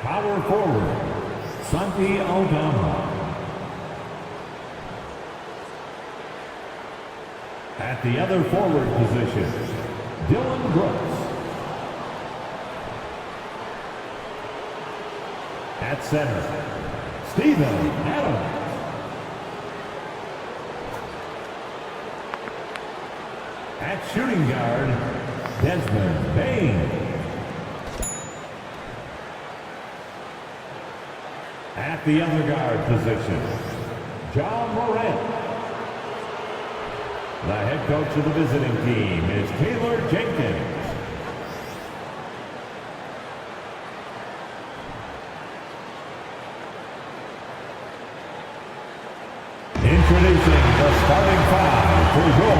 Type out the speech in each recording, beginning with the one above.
Power forward, Santi Aldama. At the other forward position, Dylan Brooks. At center, Steven Adams. At shooting guard, Desmond Bain. At the other guard position, John Morant. The head coach of the visiting team is Taylor Jenkins. Introducing the starting five for your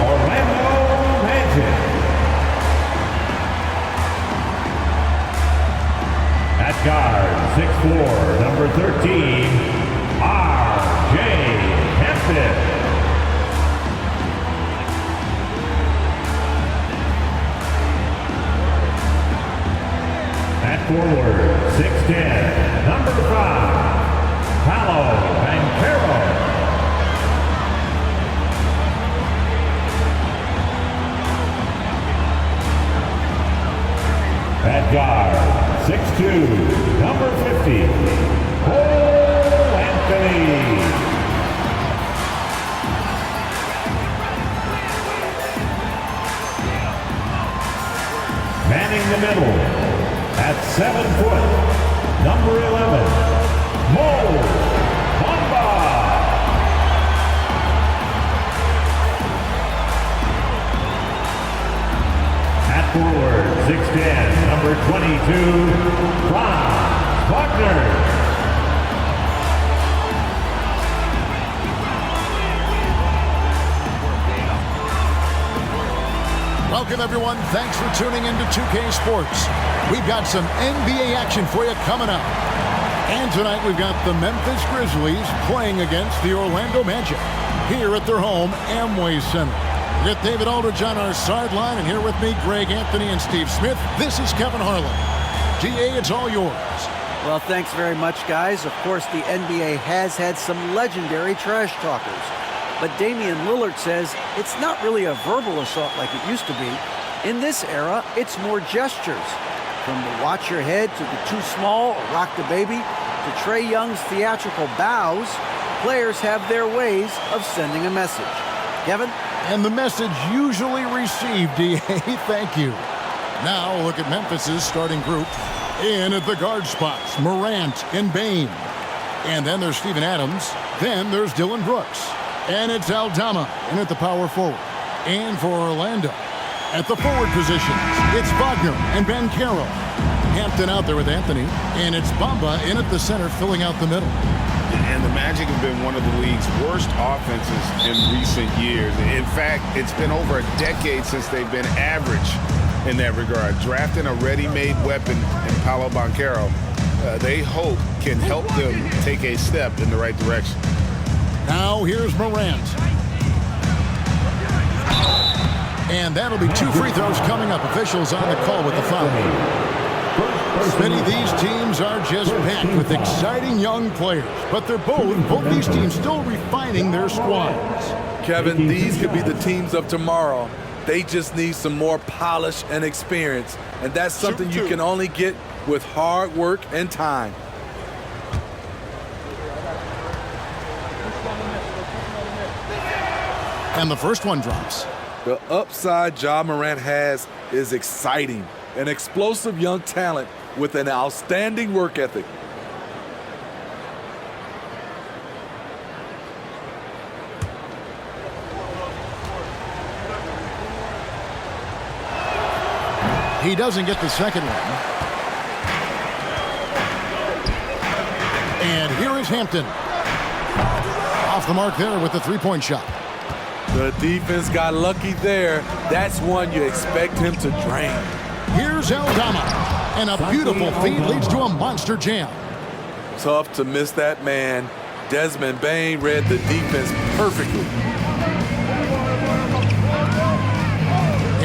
Orlando Magic. At guard, 6'4", number 13, R.J. Hampton. At forward, 6'10", number 5, Paolo Banchero. At guard, 6'2", number 50, Cole Anthony. Manning the middle, at 7 foot, number 11, Mo Bamba. At forward, 6'10", number 22, Franz Wagner. Welcome, everyone. Thanks for tuning into 2K Sports. We've got some NBA action for you coming up. And tonight we've got the Memphis Grizzlies playing against the Orlando Magic here at their home, Amway Center. With David Aldridge on our sideline, and here with me, Greg Anthony and Steve Smith. This is Kevin Harlan. GA, it's all yours. Well, thanks very much, guys. Of course, the NBA has had some legendary trash talkers. But Damian Lillard says it's not really a verbal assault like it used to be. In this era, it's more gestures. From the watch your head to the too small or rock the baby to Trae Young's theatrical bows, players have their ways of sending a message. Kevin? And the message usually received, DA. Thank you. Now look at Memphis's starting group. In at the guard spots, Morant and Bain. And then there's Steven Adams. Then there's Dylan Brooks. And it's Aldama in at the power forward. And for Orlando, at the forward positions, it's Wagner and Banchero. Hampton out there with Anthony. And it's Bamba in at the center, filling out the middle. And the Magic have been one of the league's worst offenses in recent years. In fact, it's been over a decade since they've been average in that regard. Drafting a ready-made weapon in Paolo Banchero, they hope can help them take a step in the right direction. Now here's Morant. And that'll be 2 free throws coming up. Officials on the call with the foul. Smitty, these teams are just packed with exciting young players, but they're both these teams still refining their squads. Kevin, these could be the teams of tomorrow. They just need some more polish and experience, and that's something you can only get with hard work and time. And the first one drops. The upside Ja Morant has is exciting. An explosive young talent with an outstanding work ethic. He doesn't get the second one. And here is Hampton. Off the mark there with the three-point shot. The defense got lucky there. That's one you expect him to drain. Here's Aldama. And a beautiful feed leads to a monster jam. Tough to miss that man. Desmond Bain read the defense perfectly.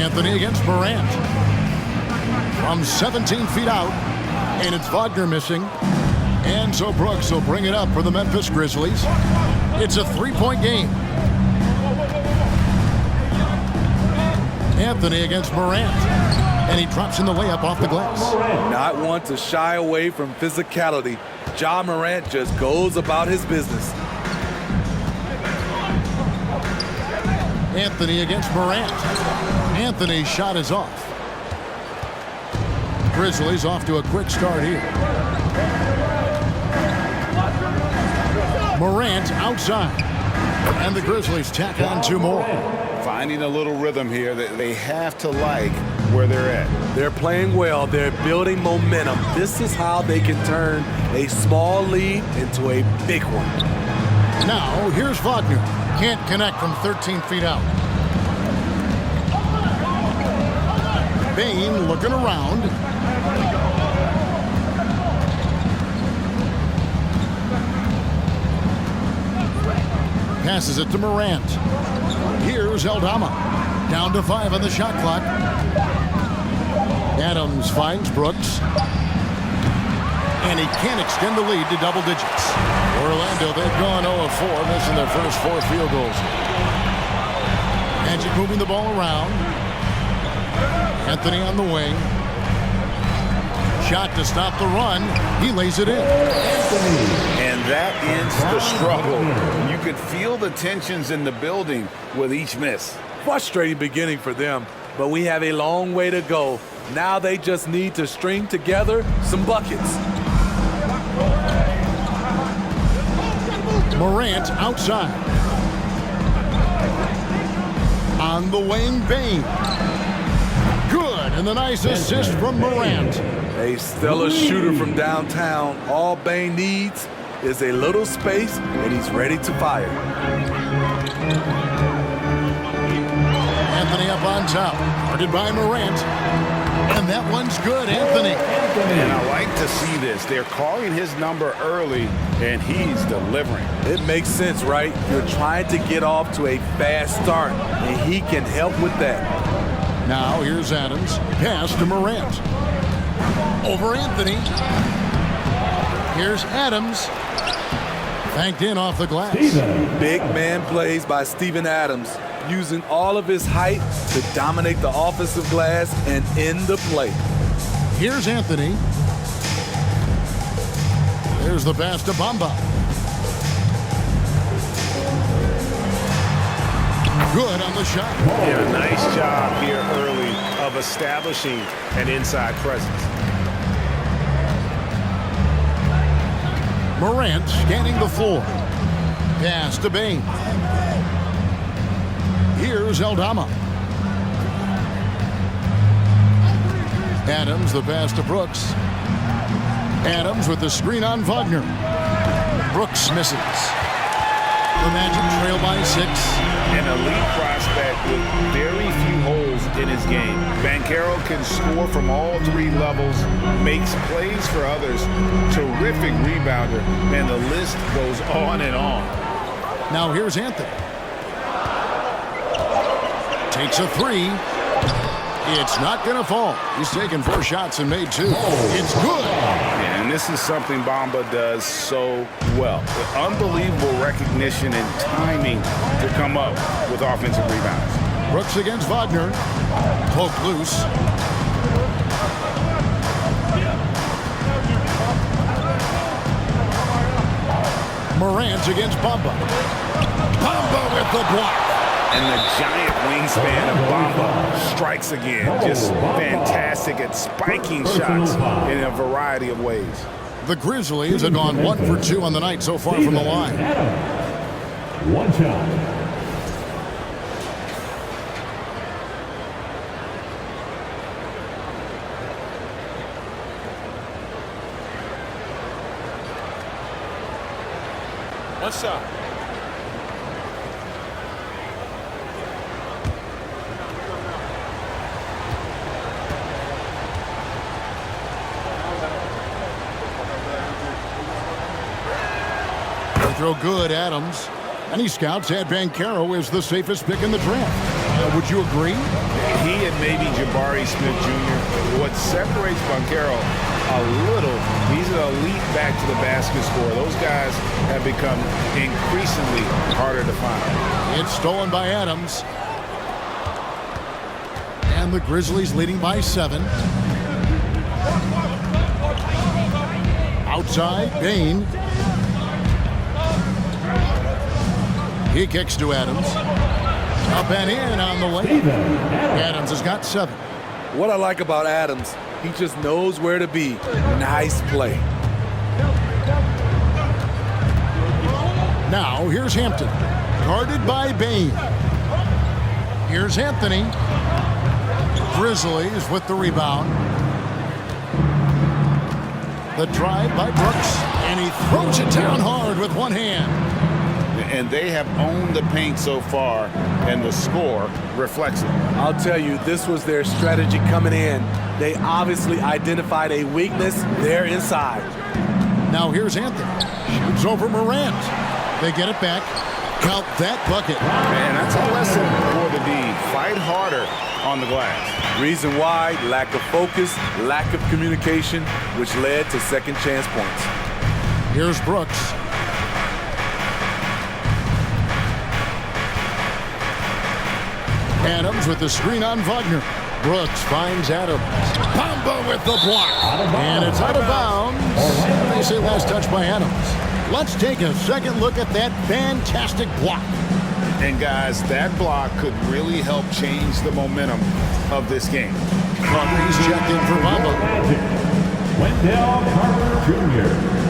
Anthony against Morant. From 17 feet out, And it's Wagner missing. And so Brooks will bring it up for the Memphis Grizzlies. It's a three-point game. Anthony against Morant. And he drops in the layup off the glass. Not one to shy away from physicality. Ja Morant just goes about his business. Anthony against Morant. Anthony's shot is off. Grizzlies off to a quick start here. Morant outside. And the Grizzlies tack on two more. Finding a little rhythm here that they have to like where they're at. They're playing well. They're building momentum. This is how they can turn a small lead into a big one. Now, here's Wagner. Can't connect from 13 feet out. Bain looking around. Passes it to Morant. Here's Aldama. Down to 5 on the shot clock. Adams finds Brooks. And he can't extend the lead to double digits. Orlando, they've gone 0-4, missing their first 4 field goals. Magic moving the ball around. Anthony on the wing. Shot to stop the run. He lays it in. And that ends the struggle. You could feel the tensions in the building with each miss. Frustrating beginning for them, but we have a long way to go. Now they just need to string together some buckets. Morant outside. On the wing, Bain. Good, and the nice assist from Morant. A stellar shooter from downtown. All Bain needs is a little space, and he's ready to fire. Anthony up on top. Guarded by Morant. And that one's good, Anthony. And I like to see this. They're calling his number early, and he's delivering. It makes sense, right? You're trying to get off to a fast start, and he can help with that. Now here's Adams. Pass to Morant. Over Anthony. Here's Adams. Banked in off the glass. Big man plays by Steven Adams, using all of his height to dominate the offensive glass and end the play. Here's Anthony. There's the pass to Bamba. Good on the shot. Yeah, nice job here early of establishing an inside presence. Morant scanning the floor. Pass to Bain. Here's Aldama. Adams, the pass to Brooks. Adams with the screen on Wagner. Brooks misses. The Magic trail by 6. An elite prospect with very few holes in his game. Banchero can score from all 3 levels, makes plays for others, terrific rebounder, and the list goes on and on. Now here's Anthony. Takes a 3. It's not going to fall. He's taken 4 shots and made 2. It's good. And this is something Bamba does so well. With unbelievable recognition and timing to come up with offensive rebounds. Brooks against Wagner. Poked loose. Morant against Bamba. Bamba with the block. And the giant wingspan of Bamba strikes again. Just fantastic at spiking shots in a variety of ways. The Grizzlies have gone 1 for 2 on the night so far from the line. One shot. One shot. Throw good, Adams. Any scouts had Banchero as the safest pick in the draft. Would you agree? He and maybe Jabari Smith Jr. What separates Banchero a little. He's an elite back to the basket scorer. Those guys have become increasingly harder to find. It's stolen by Adams. And the Grizzlies leading by 7. Outside, Bain. He kicks to Adams. Up and in on the lane. Adams has got 7. What I like about Adams, he just knows where to be. Nice play. Now here's Hampton. Guarded by Bain. Here's Anthony. Grizzlies with the rebound. The drive by Brooks. And he throws it down hard with one hand. And they have owned the paint so far, and the score reflects it. I'll tell you, this was their strategy coming in. They obviously identified a weakness there inside. Now here's Anthony. Shoots over Morant. They get it back. Count that bucket. Man, that's a lesson for the D. Fight harder on the glass. Reason why, lack of focus, lack of communication, which led to second chance points. Here's Brooks. Adams with the screen on Wagner. Brooks finds Adams. Bamba with the block. And it's out of bounds. They say last touch by Adams. Let's take a second look at that fantastic block. And guys, that block could really help change the momentum of this game. Carter's checked in for Bamba. Wendell Carter Jr.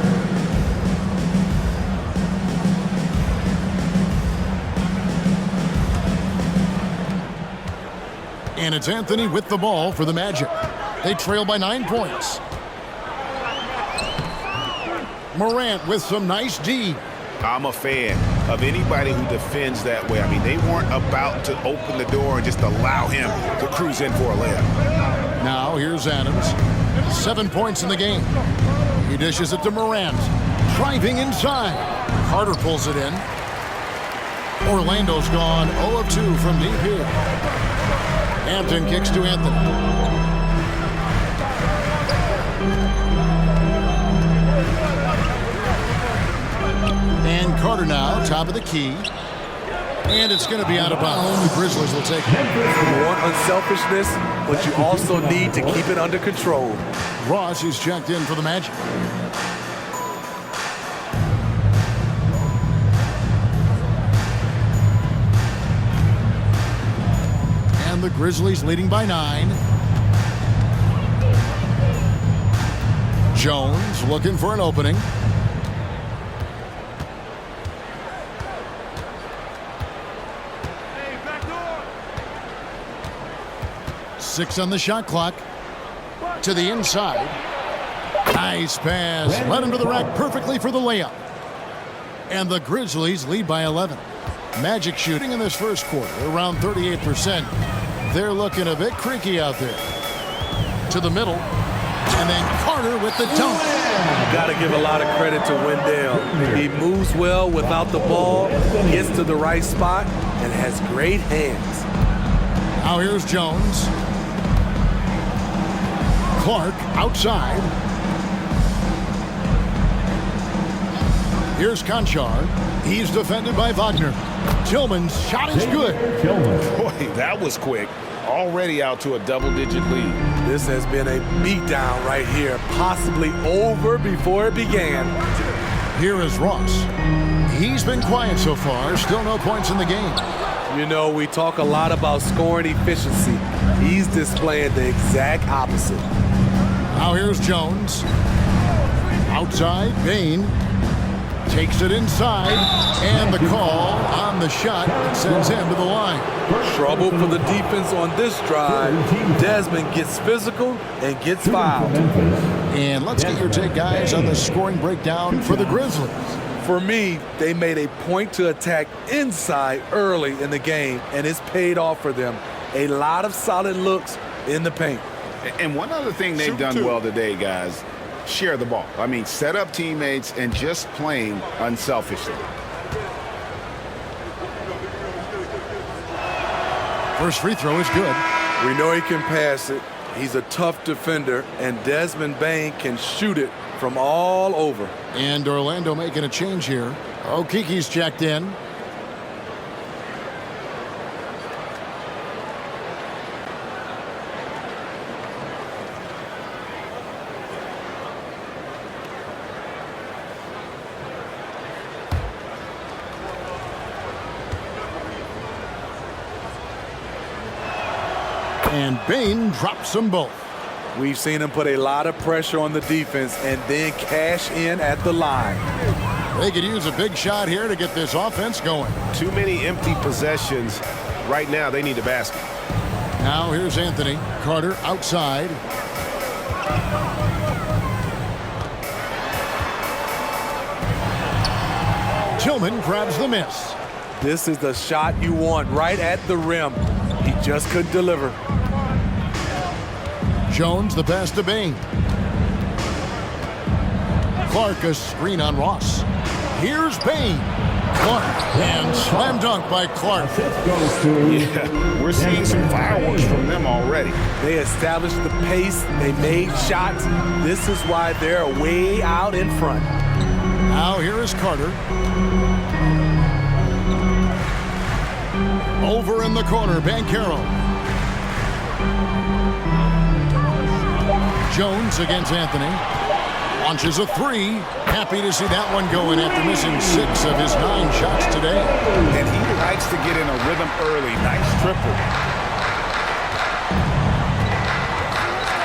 And it's Anthony with the ball for the Magic. They trail by 9 points. Morant with some nice D. I'm a fan of anybody who defends that way. I mean, they weren't about to open the door and just allow him to cruise in for a layup. Now here's Adams. 7 points in the game. He dishes it to Morant. Driving inside. Carter pulls it in. Orlando's gone 0 of 2 from deep here. Hampton kicks to Anthony. And Carter now, top of the key. And it's going to be out of bounds. The Grizzlies will take it. You want unselfishness, but you also need to keep it under control. Ross is checked in for the Magic. And the Grizzlies leading by 9. Jones looking for an opening. Six on the shot clock. To the inside. Nice pass. Led him to the rack perfectly for the layup. And the Grizzlies lead by 11. Magic shooting in this first quarter, around 38%. They're looking a bit creaky out there. To the middle. And then Carter with the dunk. Got to give a lot of credit to Wendell. He moves well without the ball, gets to the right spot, and has great hands. Now here's Jones. Clark outside. Here's Conchar. He's defended by Wagner. Tillman's shot is good. Boy, that was quick. Already out to a double-digit lead. This has been a beatdown right here, possibly over before it began. Here is Ross. He's been quiet so far. Still no points in the game. You know, we talk a lot about scoring efficiency. He's displaying the exact opposite. Now here's Jones. Outside, Bain takes it inside, and the call on the shot that sends him to the line. Trouble for the defense on this drive. Desmond gets physical and gets fouled. And let's get your take, guys, on the scoring breakdown for the Grizzlies. For me, they made a point to attack inside early in the game, and it's paid off for them. A lot of solid looks in the paint. And one other thing they've done well today, guys, share the ball. I mean, set up teammates and just playing unselfishly. First free throw is good. We know he can pass it. He's a tough defender, and Desmond Bain can shoot it from all over. And Orlando making a change here. Okiki's checked in. And Bain drops them both. We've seen him put a lot of pressure on the defense and then cash in at the line. They could use a big shot here to get this offense going. Too many empty possessions. Right now, they need a basket. Now here's Anthony. Carter outside. Tillman grabs the miss. This is the shot you want right at the rim. He just couldn't deliver. Jones the pass to Bain. Clark a screen on Ross. Here's Bain. Clark and slam dunk by Clark. Yeah, we're seeing some fireworks from them already. They established the pace. They made shots. This is why they're way out in front. Now here is Carter. Over in the corner, Banchero. Jones against Anthony. Launches a three. Happy to see that one going after missing 6 of his 9 shots today. And he likes to get in a rhythm early. Nice triple.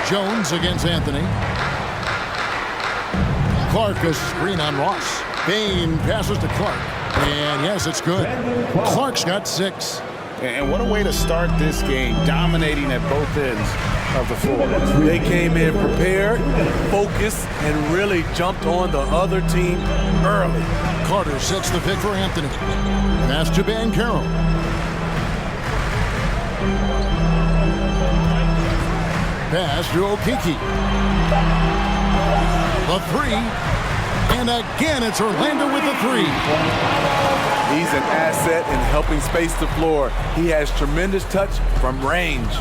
Jones against Anthony. Clark a screen on Ross. Bain passes to Clark. And yes, it's good. Clark's got 6. And what a way to start this game, dominating at both ends of the floor. They came in prepared, focused, and really jumped on the other team early. Carter sets the pick for Anthony. Pass to Banchero. Pass to Okiki. The 3. And again, it's Orlando with the 3. He's an asset in helping space the floor. He has tremendous touch from range.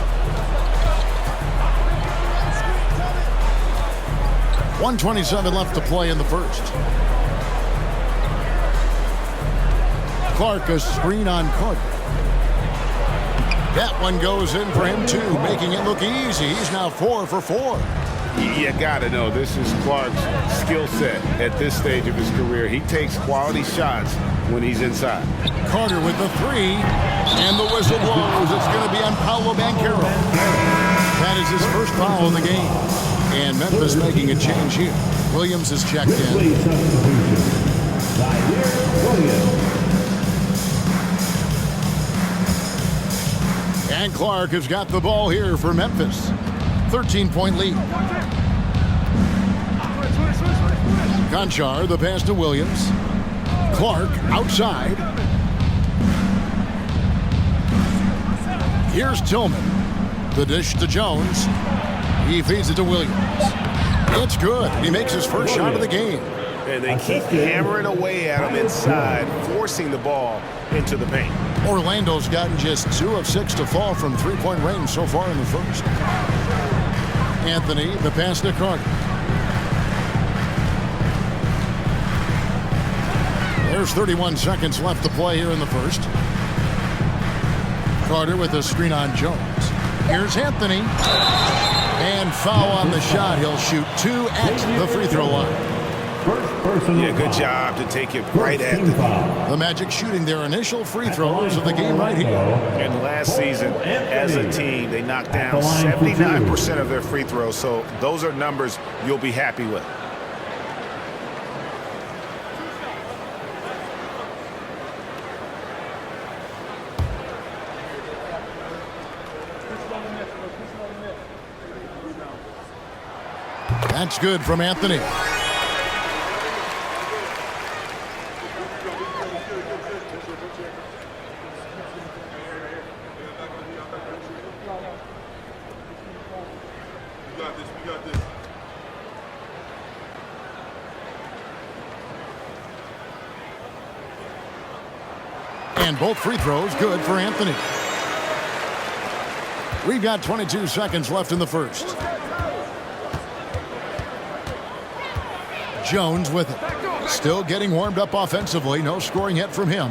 1:27 left to play in the first. Clark a screen on Carter. That one goes in for him too, making it look easy. He's now 4 for 4. You gotta know this is Clark's skill set at this stage of his career. He takes quality shots when he's inside. Carter with the 3, and the whistle blows. It's going to be on Paolo Banchero. That is his first foul of the game. And Memphis making a change here. Williams is checked in. And Clark has got the ball here for Memphis. 13-point lead. Conchar, the pass to Williams. Clark outside. Here's Tillman. The dish to Jones. He feeds it to Williams. It's good. He makes his first shot of the game. And they keep hammering away at him inside, forcing the ball into the paint. Orlando's gotten just 2 of 6 to fall from three-point range so far in the first. Anthony, the pass to Carter. There's 31 seconds left to play here in the first. Carter with a screen on Jones. Here's Anthony. And foul on the shot. He'll shoot 2 at the free throw line. Yeah, good job to take it right at the Magic shooting their initial free throws of the game right here. And last season, as a team, they knocked down 79% of their free throws. So those are numbers you'll be happy with. That's good from Anthony. And both free throws good for Anthony. We've got 22 seconds left in the first. Jones with it. Still getting warmed up offensively. No scoring yet from him.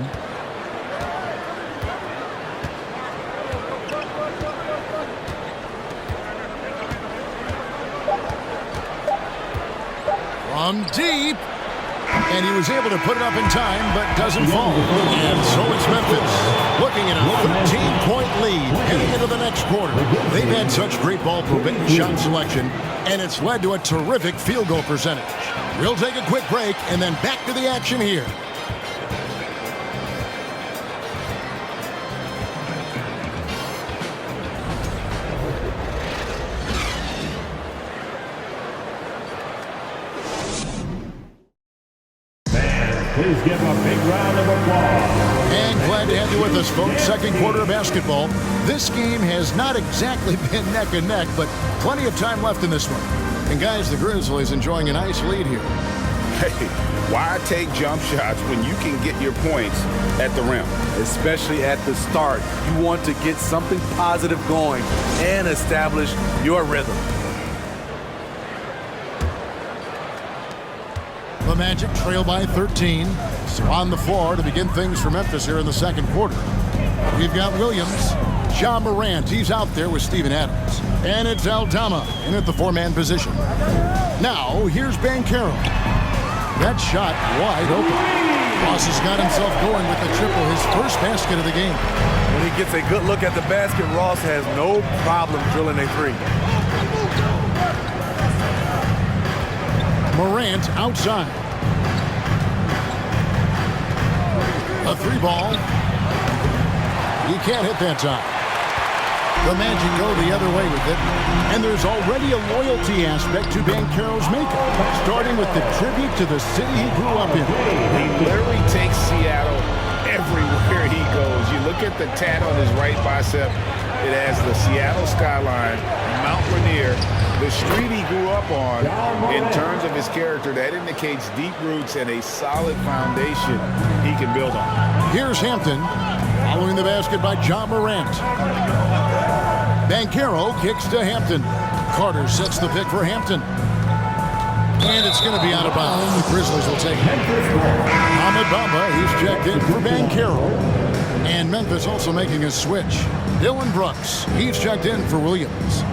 From deep. And he was able to put it up in time, but doesn't fall. And so it's Memphis looking at a 13-point lead heading into the next quarter. They've had such great ball shot selection, and it's led to a terrific field goal percentage. We'll take a quick break and then back to the action here. Please give a big round of applause. And glad to have you with us, folks. Second quarter of basketball. This game has not exactly been neck and neck, but plenty of time left in this one. And guys, the Grizzlies enjoying a nice lead here. Hey, why take jump shots when you can get your points at the rim? Especially at the start. You want to get something positive going and establish your rhythm. The Magic trail by 13. So on the floor to begin things for Memphis here in the second quarter. We've got Williams, Ja Morant. He's out there with Steven Adams. And it's Aldama in at the four-man position. Now, here's Banchero. That shot wide open. Ross has got himself going with the triple, his first basket of the game. When he gets a good look at the basket, Ross has no problem drilling a three. Morant outside. A three ball. He can't hit that time. The Magic go the other way with it. And there's already a loyalty aspect to Banchero's makeup, starting with the tribute to the city he grew up in. He literally takes Seattle everywhere he goes. You look at the tat on his right bicep. It has the Seattle skyline, Mount Rainier, the street he grew up on. In terms of his character, that indicates deep roots and a solid foundation he can build on. Here's Hampton, following the basket by Ja Morant. Banchero kicks to Hampton. Carter sets the pick for Hampton. And it's going to be out of bounds. The Grizzlies will take it. Ahmed Bamba, he's checked in for Banchero. And Memphis also making a switch. Dylan Brooks, he's checked in for Williams.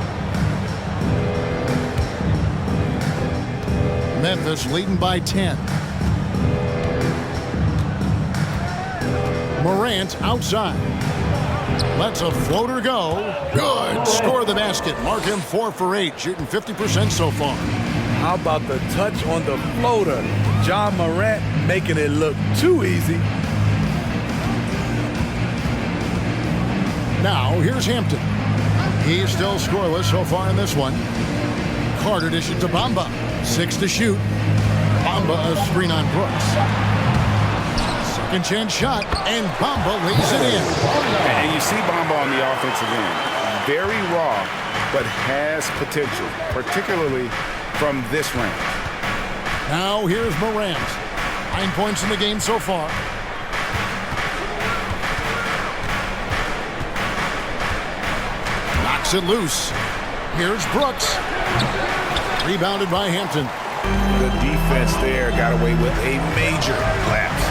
Memphis leading by 10. Morant outside. Lets a floater go. Good. Score the basket. Mark him 4 for 8, shooting 50% so far. How about the touch on the floater? Ja Morant making it look too easy. Now, here's Hampton. He's still scoreless so far in this one. Carter dishes to Bamba. 6 to shoot. Bamba a screen on Brooks. Second chance shot, and Bamba lays it in. And you see Bamba on the offensive end. Very raw, but has potential, particularly from this range. Now here's Morant. 9 points in the game so far. Knocks it loose. Here's Brooks. Rebounded by Hampton. The defense there got away with a major lapse.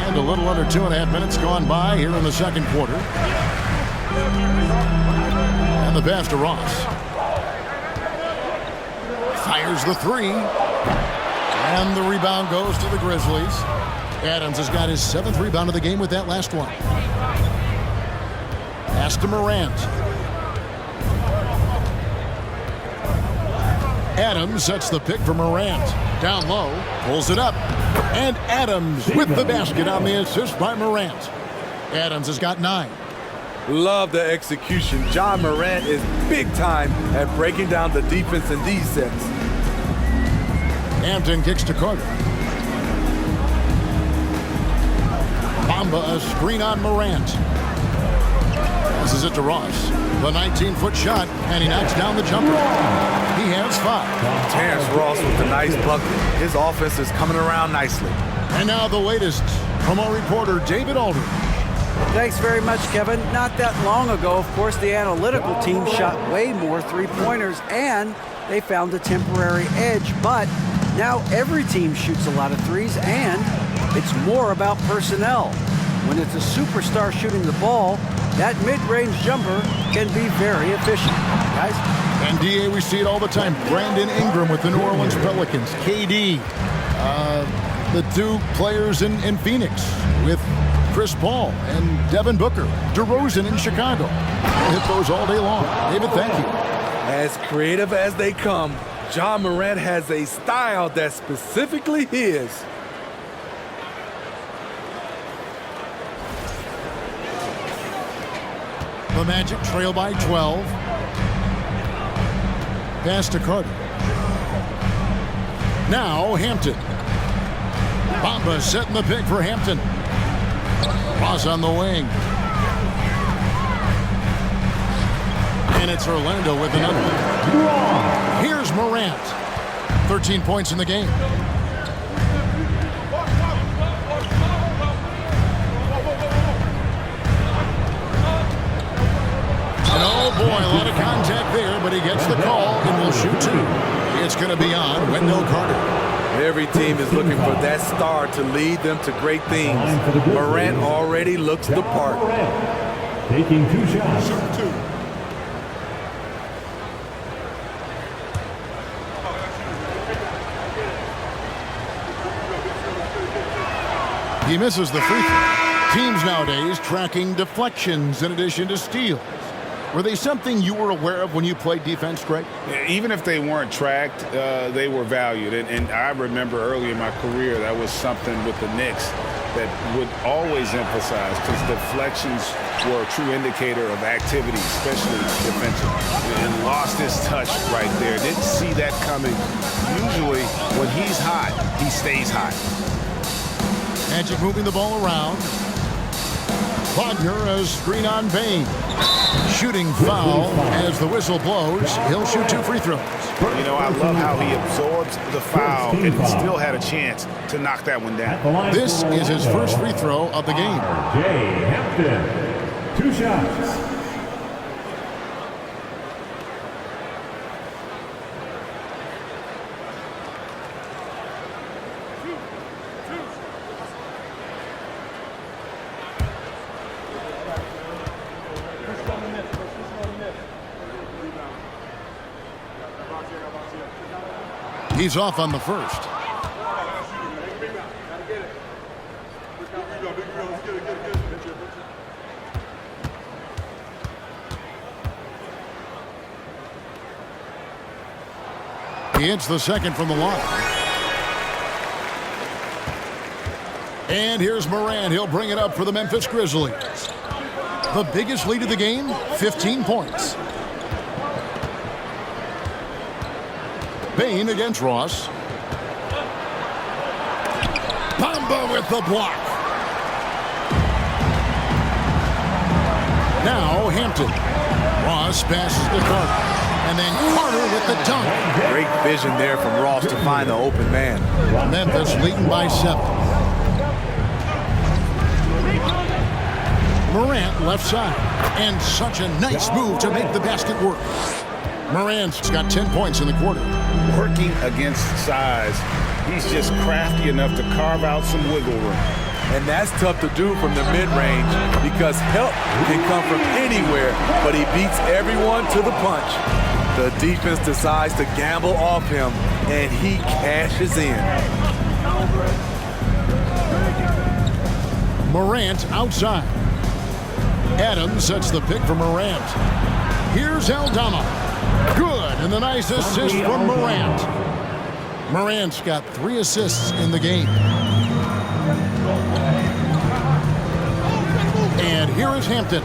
And a little under 2.5 minutes gone by here in the second quarter. And the pass to Ross. Fires the three. And the rebound goes to the Grizzlies. Adams has got his 7th rebound of the game with that last one. Pass to Morant. Adams sets the pick for Morant. Down low, pulls it up. And Adams with the basket on the assist by Morant. Adams has got 9. Love the execution. Ja Morant is big time at breaking down the defense in these sets. Hampton kicks to Carter. Bamba a screen on Morant. Passes it to Ross. The 19-foot shot, and he knocks down the jumper. He has 5. Terrence Ross with a nice bucket. His offense is coming around nicely. And now the latest from our reporter, David Aldridge. Thanks very much, Kevin. Not that long ago, of course, the analytical team shot way more three-pointers, and they found a temporary edge. But now every team shoots a lot of threes, and it's more about personnel. When it's a superstar shooting the ball, that mid-range jumper can be very efficient. Guys? And DA, we see it all the time. Brandon Ingram with the New Orleans Pelicans. KD, the two players in Phoenix with Chris Paul and Devin Booker. DeRozan in Chicago. We'll hit those all day long. David, thank you. As creative as they come, Ja Morant has a style that's specifically his. The Magic trail by 12. Pass to Carter. Now Hampton. Bamba setting the pick for Hampton. Ross on the wing. And it's Orlando with another. Here's Morant. 13 points in the game. And oh boy, a lot of contact there, but he gets the call and will shoot two. It's going to be on Wendell Carter. Every team is looking for that star to lead them to great things. Morant already looks the part. Taking 2 shots. He misses the free throw. Teams nowadays tracking deflections in addition to steals. Were they something you were aware of when you played defense, Greg? Even if they weren't tracked, they were valued. And I remember early in my career, that was something with the Knicks that would always emphasize, because deflections were a true indicator of activity, especially defensively. And lost his touch right there. Didn't see that coming. Usually, when he's hot, he stays hot. Magic moving the ball around. Wagner, a screen on Bain. Shooting foul as the whistle blows. He'll shoot 2 free throws. You know, I love how he absorbs the foul and still had a chance to knock that one down. This is his first free throw of the game. Jay Hampton. 2 shots. He's off on the first. He hits the second from the line. And here's Morant. He'll bring it up for the Memphis Grizzlies. The biggest lead of the game, 15 points. Bain against Ross. Bamba with the block. Now Hampton. Ross passes to Carter. And then Carter with the dunk. Great vision there from Ross to find the open man. Memphis leading by 7. Morant left side. And such a nice move to make the basket work. Morant's got 10 points in the quarter. Working against size, he's just crafty enough to carve out some wiggle room. And that's tough to do from the mid-range because help can come from anywhere, but he beats everyone to the punch. The defense decides to gamble off him, and he cashes in. Morant outside. Adams sets the pick for Morant. Here's Aldama. Good, and the nice assist from Morant. Morant's got 3 assists in the game. And here is Hampton.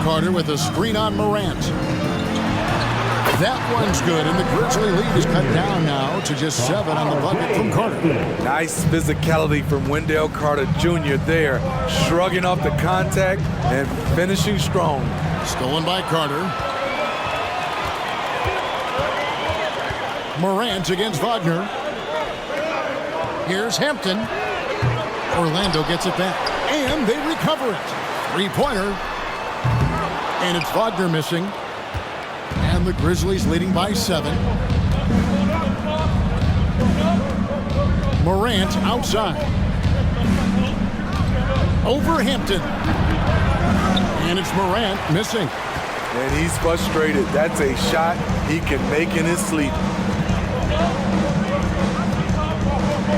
Carter with a screen on Morant. That one's good, and the Grizzly lead is cut down now to just 7 on the bucket from Carter. Nice physicality from Wendell Carter Jr. there, shrugging off the contact and finishing strong. Stolen by Carter. Morant against Wagner. Here's Hampton. Orlando gets it back, and they recover it. Three-pointer. And it's Wagner missing. And the Grizzlies leading by 7. Morant outside. Over Hampton. And it's Morant missing. And he's frustrated. That's a shot he can make in his sleep.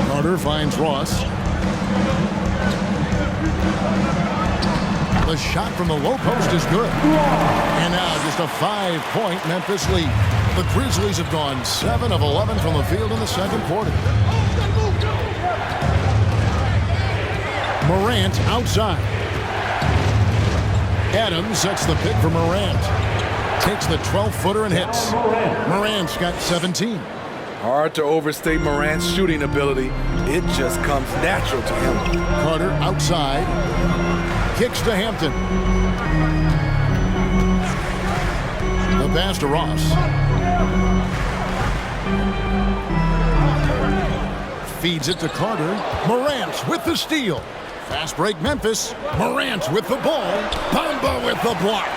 Carter finds Ross. The shot from the low post is good. And now just a 5-point Memphis lead. The Grizzlies have gone 7 of 11 from the field in the second quarter. Morant outside. Adams sets the pick for Morant. Takes the 12-footer and hits. Morant's got 17. Hard to overstate Morant's shooting ability. It just comes natural to him. Carter outside. Kicks to Hampton. The pass to Ross. Feeds it to Carter. Morant with the steal. Fast break Memphis. Morant with the ball. Bamba with the block.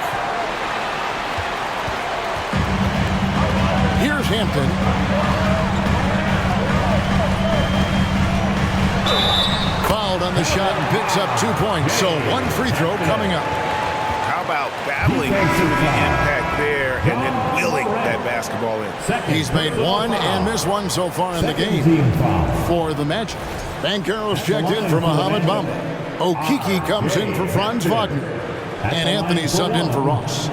Here's Hampton. Fouled on the shot and picks up 2 points. So one free throw coming up. How about battling through the impact there and then willing that basketball in? He's made one and missed one so far in the game for the Magic. Banchero's checked in for Mohamed Bamba. Okiki comes in for Franz Wagner. And Anthony subbed in for Ross.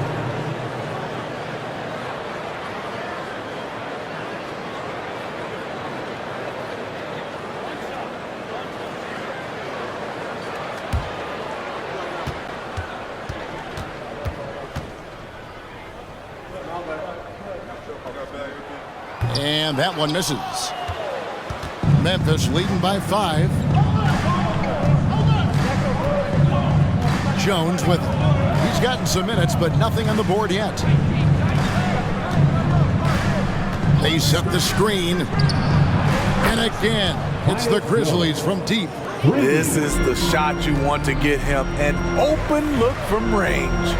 And that one misses. Memphis leading by 5. Jones with it. He's gotten some minutes, but nothing on the board yet. They set the screen. And again, it's the Grizzlies from deep. This is the shot you want to get him. An open look from range.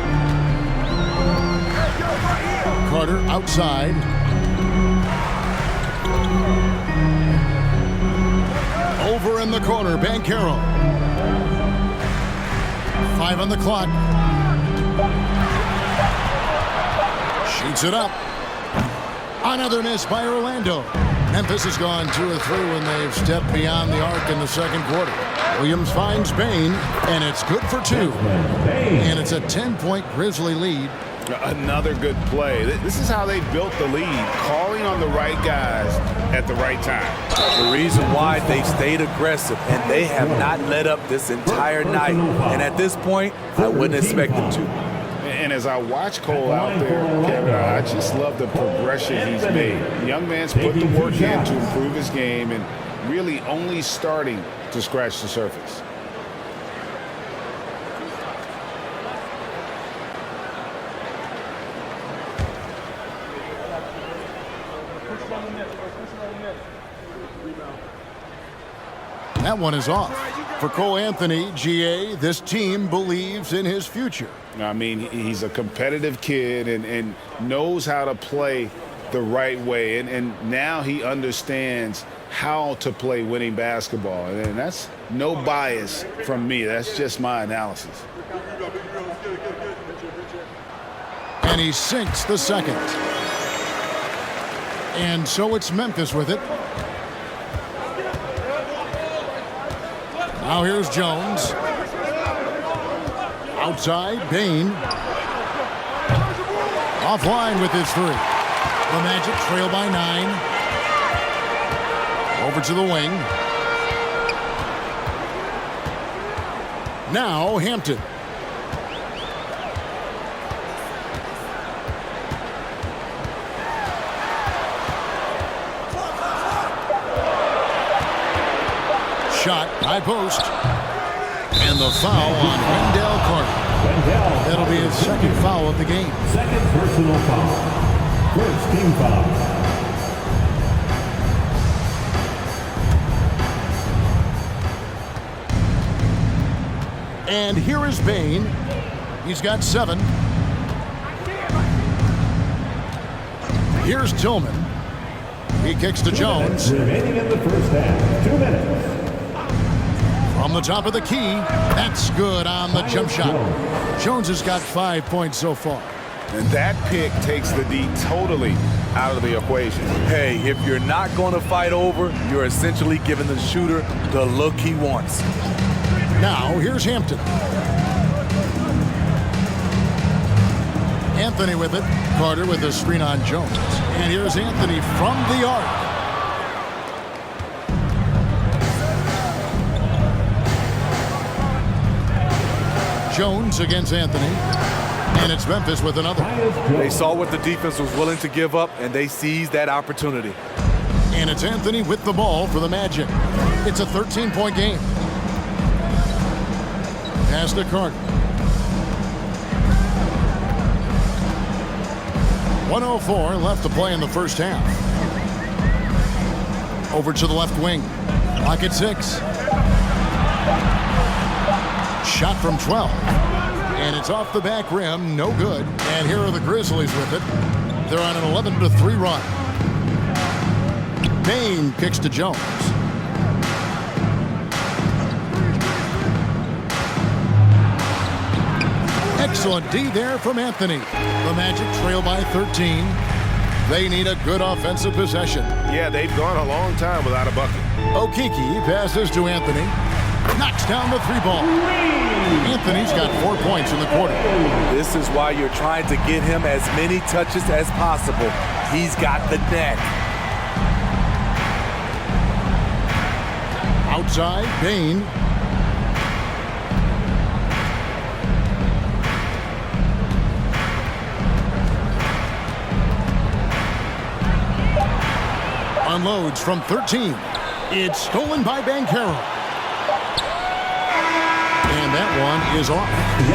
Carter outside. Over in the corner, Banchero. 5 on the clock. Shoots it up. Another miss by Orlando. Memphis has gone 2 or 3 when they've stepped beyond the arc in the second quarter. Williams finds Bain, and it's good for 2. And it's a 10-point Grizzly lead. Another good play. This is how they built the lead, calling on the right guys at the right time. The reason why they've stayed aggressive, and they have not let up this entire night. And at this point, I wouldn't expect them to. And as I watch Cole out there, Kevin, I just love the progression he's made. The young man's put the work in to improve his game and really only starting to scratch the surface. That one is off. For Cole Anthony, GA, this team believes in his future. I mean, he's a competitive kid and knows how to play the right way. And now he understands how to play winning basketball. And that's no bias from me. That's just my analysis. And he sinks the second. And so it's Memphis with it. Now here's Jones. Outside, Bain. Offline with his 3. The Magic trail by 9. Over to the wing. Now Hampton. Shot, high post. And the foul on Wendell Carter. That'll be his second foul of the game. Second personal foul. First team foul. And here is Bain. He's got 7. Here's Tillman. He kicks to Jones. Remaining in the first half. 2 minutes. From the top of the key. That's good on the jump shot. Jones has got 5 points so far. And that pick takes the D totally out of the equation. Hey, if you're not going to fight over, you're essentially giving the shooter the look he wants. Now, here's Hampton. Anthony with it. Carter with the screen on Jones. And here's Anthony from the arc. Jones against Anthony. And it's Memphis with another. They saw what the defense was willing to give up, and they seized that opportunity. And it's Anthony with the ball for the Magic. It's a 13-point game. Pass to Carter. 1:04 left to play in the first half. Over to the left wing. Clock at 6. Shot from 12. And it's off the back rim. No good. And here are the Grizzlies with it. They're on an 11-3 run. Bain kicks to Jones. Excellent D there from Anthony. The Magic trail by 13. They need a good offensive possession. Yeah, they've gone a long time without a bucket. Okeke passes to Anthony. Knocks down the 3-ball. Anthony's got 4 points in the quarter. This is why you're trying to get him as many touches as possible. He's got the net. Outside, Bain. Unloads from 13. It's stolen by Banchero. And that one is off.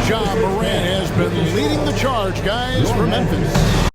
Ja Morant has been leading the charge, guys, for Memphis.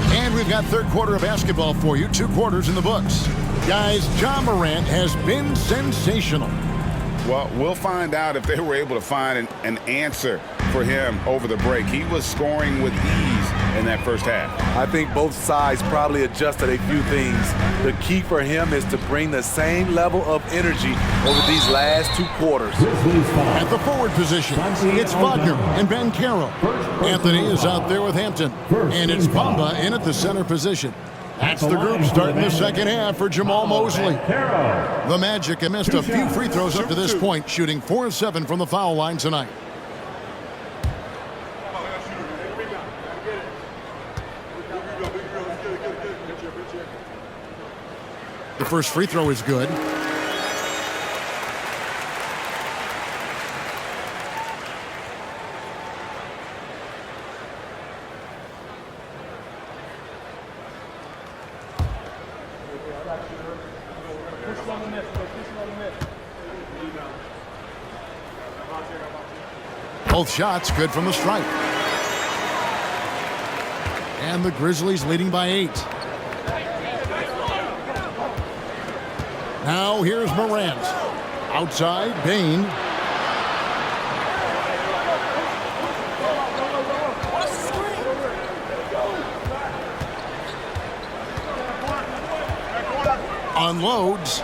And we've got third quarter of basketball for you. 2 quarters in the books. Guys, Ja Morant has been sensational. Well, we'll find out if they were able to find an answer for him over the break. He was scoring with ease in that first half. I think both sides probably adjusted a few things. The key for him is to bring the same level of energy over these last 2 quarters. At the forward position, it's Wagner and Banchero. Anthony is out there with Hampton. And it's Bamba in at the center position. That's the group starting the second half for Jamal Mosley. The Magic have missed a few free throws up to this point, shooting 4 of 7 from the foul line tonight. The first free throw is good. Both shots good from the stripe. And the Grizzlies leading by 8. Now here's Morant. Outside, Bain. Unloads.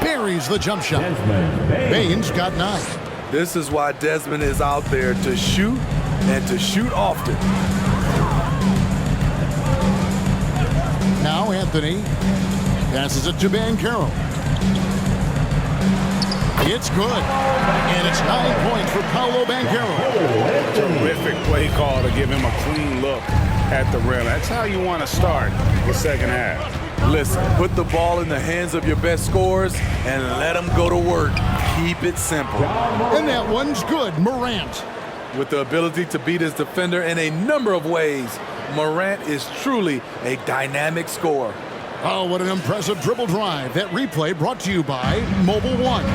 Buries the jump shot. Bain's got 9. This is why Desmond is out there to shoot and to shoot often. Now Anthony passes it to Banchero. It's good. And it's 9 points for Paolo Banchero. Terrific play call to give him a clean look at the rim. That's how you want to start the second half. Listen, put the ball in the hands of your best scorers and let them go to work. Keep it simple. And that one's good. Morant. With the ability to beat his defender in a number of ways, Morant is truly a dynamic scorer. Oh, what an impressive dribble drive. That replay brought to you by Mobile One.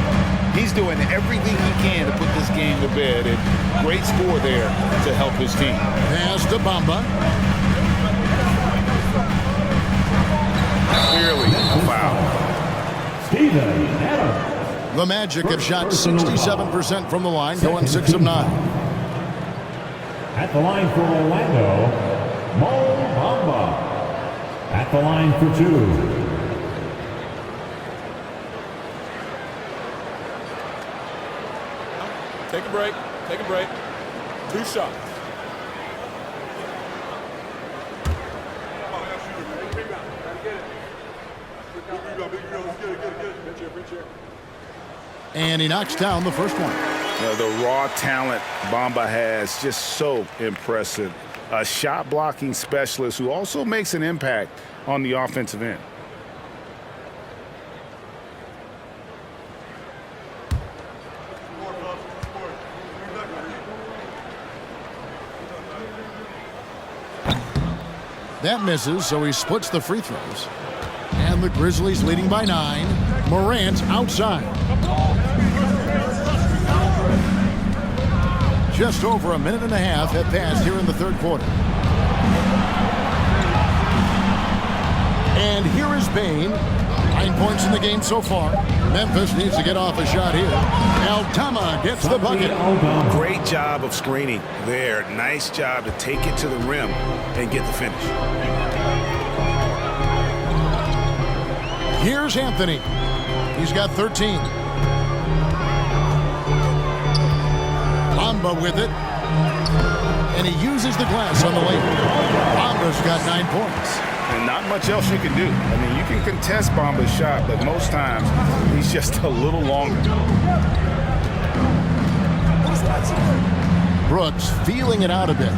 He's doing everything he can to put this game to bed, and great score there to help his team. Pass to Bamba. Clearly a foul. Steven Adams. The Magic have shot 67% from the line, going 6 of 9. At the line for Orlando, Mo Bamba. At the line for 2. Take a break. Take a break. 2 shots. And he knocks down the first one. The raw talent Bamba has, just so impressive. A shot blocking specialist who also makes an impact on the offensive end. That misses, so he splits the free throws. And the Grizzlies leading by 9. Morant outside. Just over a minute and a half have passed here in the third quarter. And here is Bain. 9 points in the game so far. Memphis needs to get off a shot here. Altama gets the bucket. Great job of screening there. Nice job to take it to the rim and get the finish. Here's Anthony. He's got 13. Bamba with it. And he uses the glass on the lane. Bamba's got 9 points. And not much else you can do. I mean, you can contest Bamba's shot, but most times he's just a little longer. Brooks feeling it out a bit.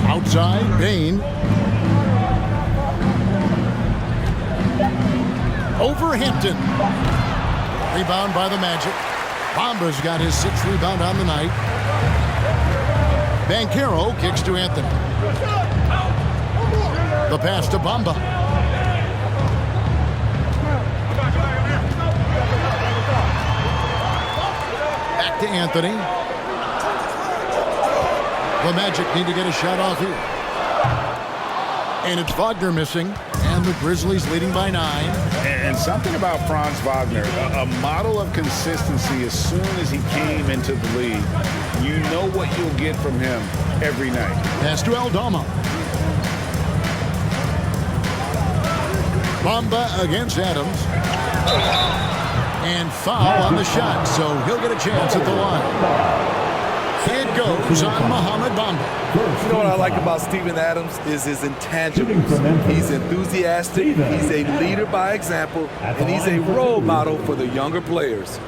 Outside, Bain. Over Hampton. Rebound by the Magic. Bamba's got his 6th rebound on the night. Banchero kicks to Anthony. The pass to Bamba. Back to Anthony. The Magic need to get a shot off here. And it's Wagner missing. And the Grizzlies leading by 9. And something about Franz Wagner, a model of consistency. As soon as he came into the league, you know what you'll get from him every night. Pass to Aldama. Bamba against Adams. And foul on the shot, so he'll get a chance at the line. It goes on Mohamed Bamba. You know what I like about Steven Adams is his intangibles. He's enthusiastic, he's a leader by example, and he's a role model for the younger players.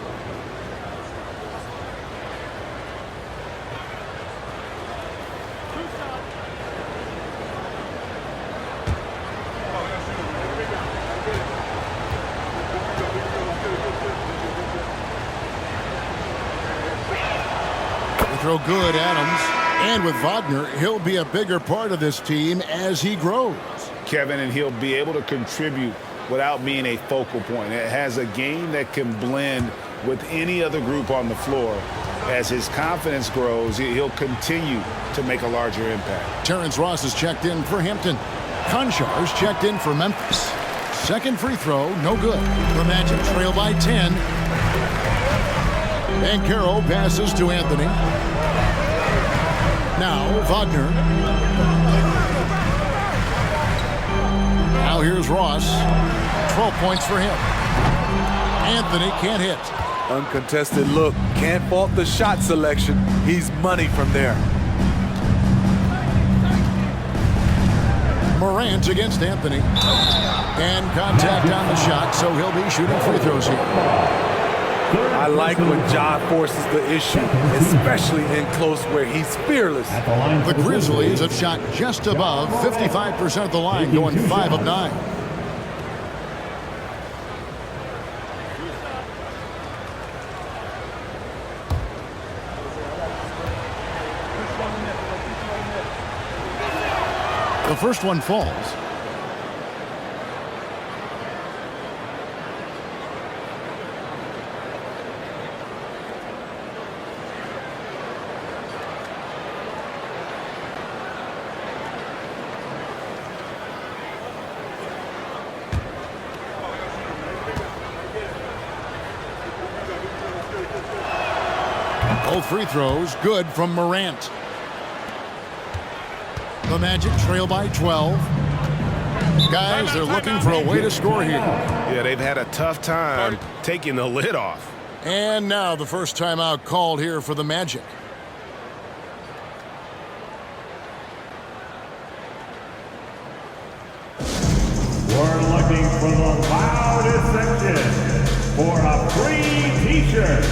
throw good, Adams. And with Wagner, he'll be a bigger part of this team as he grows. Kevin, and he'll be able to contribute without being a focal point. It has a game that can blend with any other group on the floor. As his confidence grows, he'll continue to make a larger impact. Terrence Ross is checked in for Hampton. Konchar's checked in for Memphis. Second free throw, no good. The Magic trail by 10. And Carroll passes to Anthony. Now Wagner. Now here's Ross. 12 points for him. Anthony can't hit. Uncontested look. Can't fault the shot selection. He's money from there. Morant against Anthony. And contact on the shot, so he'll be shooting free throws here. I like when Ja forces the issue, especially in close where he's fearless. The Grizzlies have shot just above 55% of the line, going 5 of 9. The first one falls. Both free throws good from Morant. The Magic trail by 12. Guys, they're looking for a way to score here. Yeah, they've had a tough time taking the lid off. And now the first timeout called here for the Magic. We're looking for the loudest section for a free t-shirt.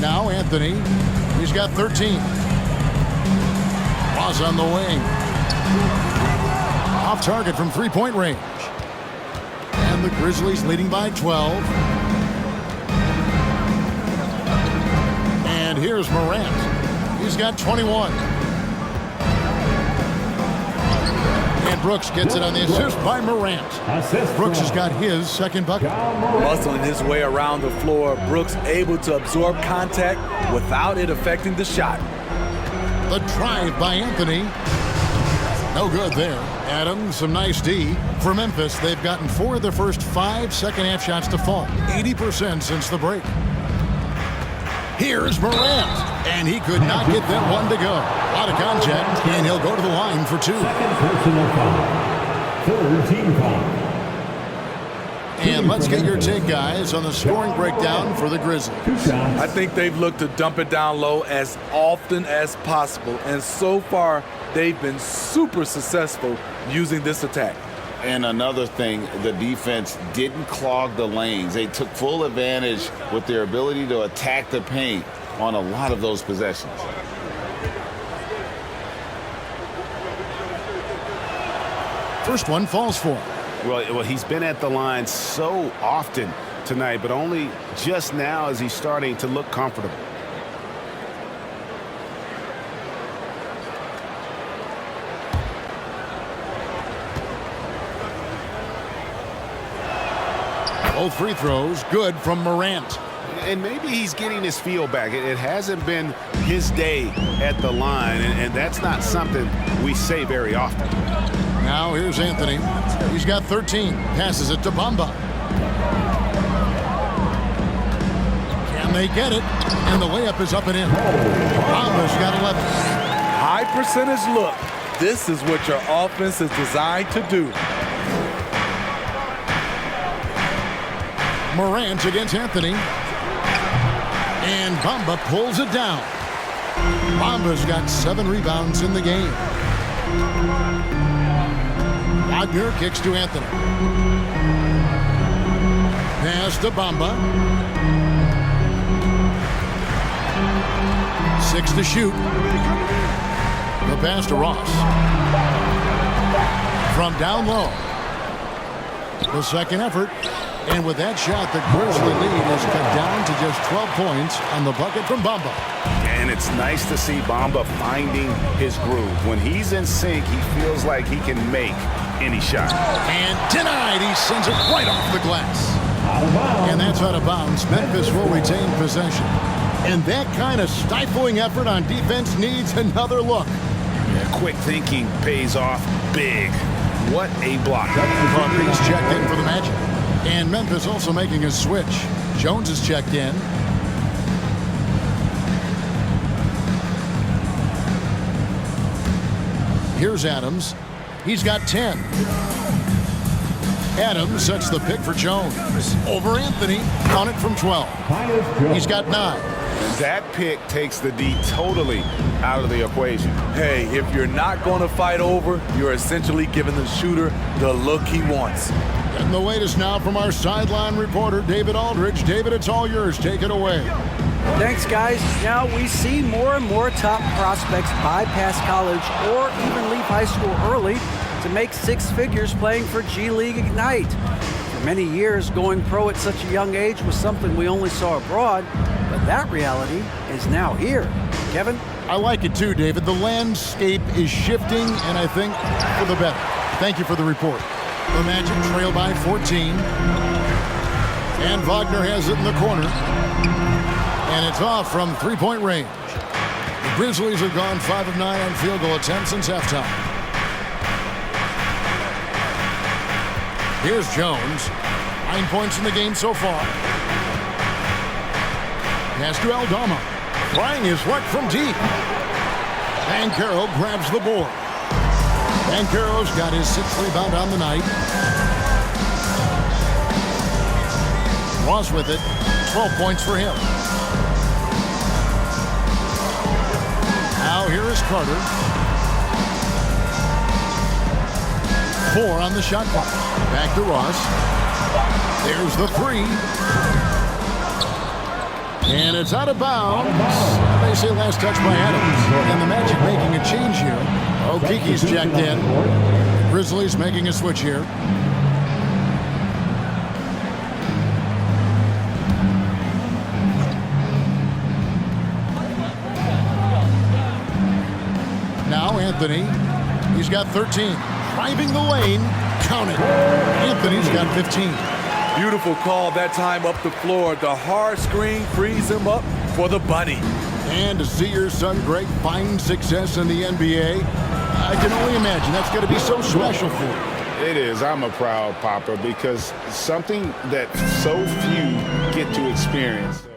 Now Anthony, he's got 13. Was on the wing. Off target from three-point range. And the Grizzlies leading by 12. And here's Morant. He's got 21. And Brooks gets it on the assist by Morant. Brooks has got his second bucket. Muscling his way around the floor, Brooks able to absorb contact without it affecting the shot. The drive by Anthony. No good there. Adams, some nice D. For Memphis, they've gotten 4 of their first 5 second-half shots to fall. 80% since the break. Here's Morant. And he could not get that one to go. Out of contact, and he'll go to the line for 2. Second personal foul. Third team foul. And let's get your take, guys, on the scoring breakdown for the Grizzlies. I think they've looked to dump it down low as often as possible. And so far, they've been super successful using this attack. And another thing, the defense didn't clog the lanes. They took full advantage with their ability to attack the paint on a lot of those possessions. First one falls for him. Well, he's been at the line so often tonight, but only just now is he starting to look comfortable. Both free throws good from Morant. And maybe he's getting his feel back. It hasn't been his day at the line, and that's not something we say very often. Now here's Anthony. He's got 13. Passes it to Bamba. Can they get it? And the layup is up and in. Bamba's got 11. High percentage look. This is what your offense is designed to do. Morant against Anthony. And Bamba pulls it down. Bamba's got 7 rebounds in the game. Wagner kicks to Anthony. Pass to Bamba. 6 to shoot. The pass to Ross. From down low. The second effort. And with that shot, the Grizzly lead is cut down to just 12 points on the bucket from Bamba. And it's nice to see Bamba finding his groove. When he's in sync, he feels like he can make any shot. And denied. He sends it right off the glass. And that's out of bounds. Memphis will retain possession. And that kind of stifling effort on defense needs another look. Yeah, quick thinking pays off big. What a block. Parker's checked in for the Magic. And Memphis also making a switch. Jones is checked in. Here's Adams. He's got 10. Adams sets the pick for Jones. Over Anthony. On it from 12. He's got 9. That pick takes the D totally out of the equation. Hey, if you're not going to fight over, you're essentially giving the shooter the look he wants. And the latest now from our sideline reporter, David Aldridge. David, it's all yours. Take it away. Thanks, guys. Now we see more and more top prospects bypass college or even leave high school early to make 6 figures playing for G League Ignite. For many years, going pro at such a young age was something we only saw abroad, but that reality is now here. Kevin? I like it too, David. The landscape is shifting, and I think for the better. Thank you for the report. The Magic trail by 14. And Wagner has it in the corner. And it's off from three-point range. The Grizzlies have gone 5 of 9 on field goal attempts since halftime. Here's Jones. 9 points in the game so far. Pass to Aldama. Trying his luck from deep. Banchero grabs the board. Banchero's got his 6th rebound on the night. Ross with it. 12 points for him. Now here is Carter. 4 on the shot clock. Back to Ross. There's the 3. And it's out of bounds. They say last touch by Adams. And the Magic making a change here. Okiki's checked in. Grizzlies making a switch here. Now Anthony. He's got 13. Driving the lane. Count it. Anthony's got 15. Beautiful call that time up the floor. The hard screen frees him up for the bunny. And to see your son Greg find success in the NBA, I can only imagine that's going to be so special for him. It is. I'm a proud papa because something that so few get to experience. So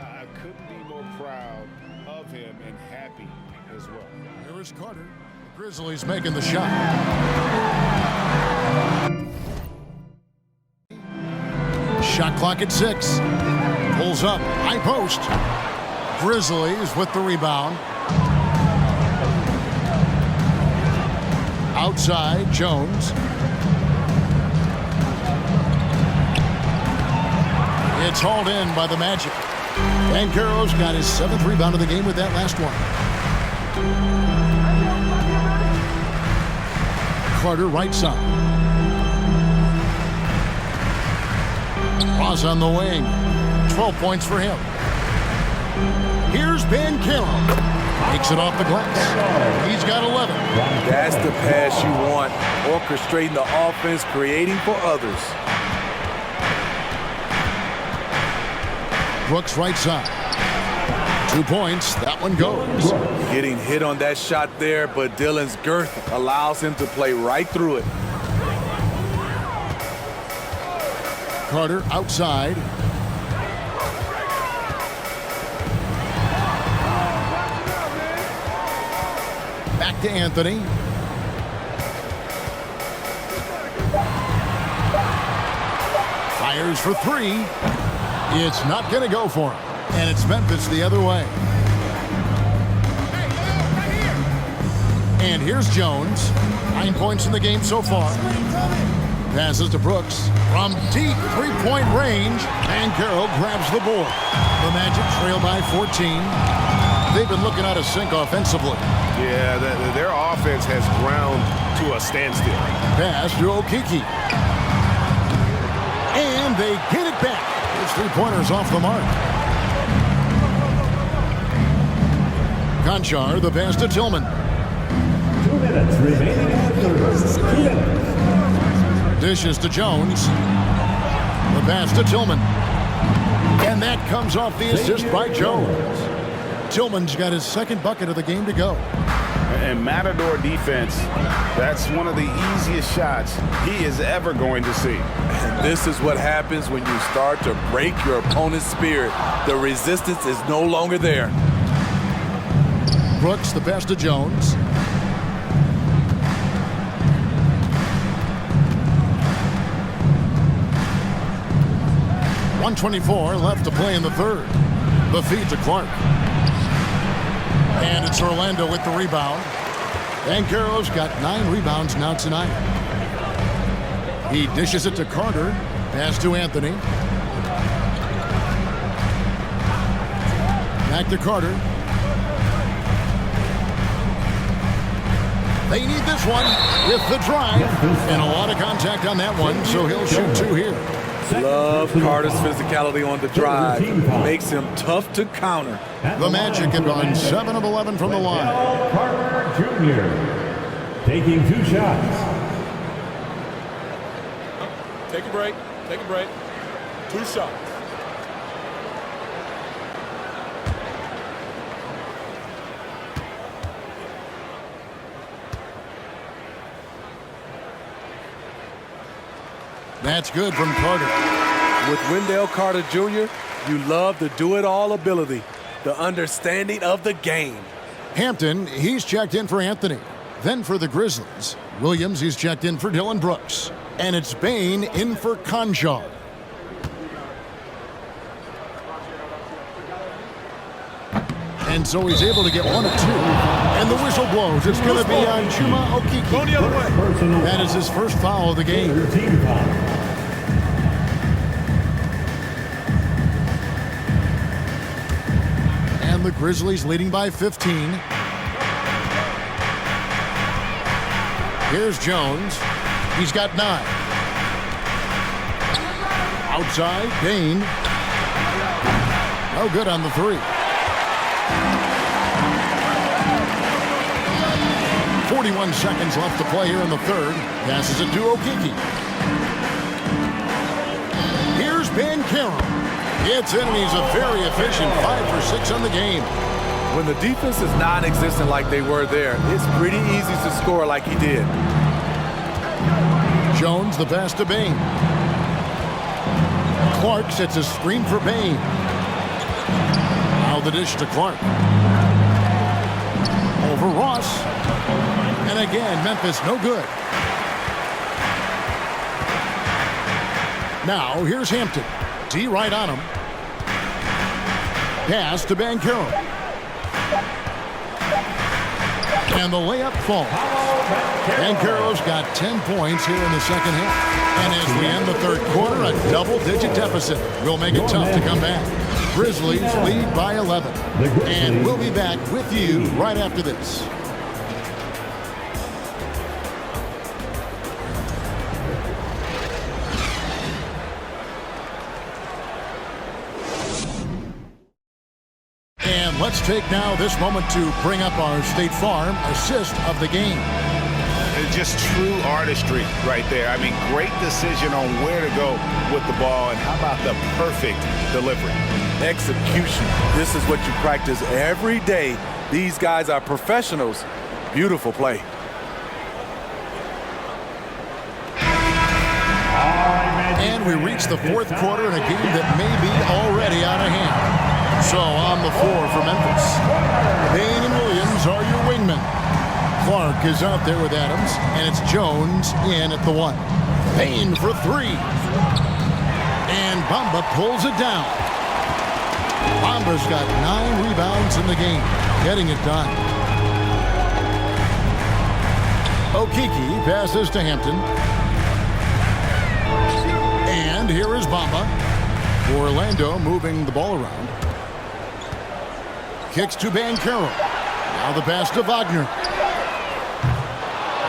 I couldn't be more proud of him and happy as well. Here is Carter. The Grizzlies making the shot. clock at 6. Pulls up, high post. Grizzlies with the rebound. Outside, Jones. It's hauled in by the Magic. Banchero's got his 7th rebound of the game with that last one. Carter right side. Ross on the wing. 12 points for him. Here's Banchero. Takes it off the glass. He's got 11. That's the pass you want. Orchestrating the offense, creating for others. Brooks right side. 2 points. That one goes. Getting hit on that shot there, but Dillon's girth allows him to play right through it. Carter outside. Back to Anthony. Fires for 3. It's not going to go for him. And it's Memphis the other way. And here's Jones. 9 points in the game so far. Passes to Brooks. From deep three-point range, Banchero grabs the board. The Magic trail by 14. They've been looking out of sync offensively. Yeah, their offense has ground to a standstill. Pass to Okiki. And they get it back. His three-pointers off the mark. Conchar, the pass to Tillman. 2 minutes remaining in the third. 2 minutes. Dishes to Jones. The pass to Tillman. And that comes off the assist by Jones. Tillman's got his 2nd bucket of the game to go. And Matador defense, that's one of the easiest shots he is ever going to see. And this is what happens when you start to break your opponent's spirit. The resistance is no longer there. Brooks, the pass to Jones. .124 left to play in the third. The feed to Clark. And it's Orlando with the rebound. Banchero's got 9 rebounds now tonight. He dishes it to Carter. Pass to Anthony. Back to Carter. They need this one with the drive. And a lot of contact on that one, so he'll shoot 2 here. Love Carter's physicality on the drive. Makes him tough to counter. The Magic have gone 7 of 11 from the line. Carter Jr. taking 2 shots. Take a break. Take a break. 2 shots. That's good from Carter. With Wendell Carter Jr., you love the do-it-all ability, the understanding of the game. Hampton, he's checked in for Anthony. Then for the Grizzlies, Williams, he's checked in for Dillon Brooks. And it's Bain in for Conchar. And so he's able to get 1 of 2. And the whistle blows. It's going to be on Chuma Okiki. Go the other way. That is his first foul of the game. Team foul. And the Grizzlies leading by 15. Here's Jones. He's got 9. Outside, Bain. No good on the 3. 41 seconds left to play here in the third. Passes it to Okiki. Here's Banchero. Gets in, and he's a very efficient 5 for 6 on the game. When the defense is non-existent like they were there, it's pretty easy to score like he did. Jones, the pass to Bain. Clark sets a screen for Bain. Now the dish to Clark. Over Ross. And again, Memphis no good. Now here's Hampton. D right on him. Pass to Banchero. And the layup falls. Banchero's got 10 points here in the second half. And as we end the third quarter, a double-digit deficit will make it tough to come back. Grizzlies lead by 11. And we'll be back with you right after this. And let's take now this moment to bring up our State Farm assist of the game. It's just true artistry right there. I mean, great decision on where to go with the ball, and how about the perfect delivery? Execution. This is what you practice every day. These guys are professionals. Beautiful play. And we reach the fourth quarter in a game that may be already out of hand. So on the floor for Memphis, Payne and Williams are your wingmen. Clark is out there with Adams, and it's Jones in at the 1. Payne for 3. And Bamba pulls it down. Bamba's got 9 rebounds in the game, getting it done. Okeke passes to Hampton. And here is Bamba. Orlando moving the ball around. Kicks to Banchero. Now the pass to Wagner.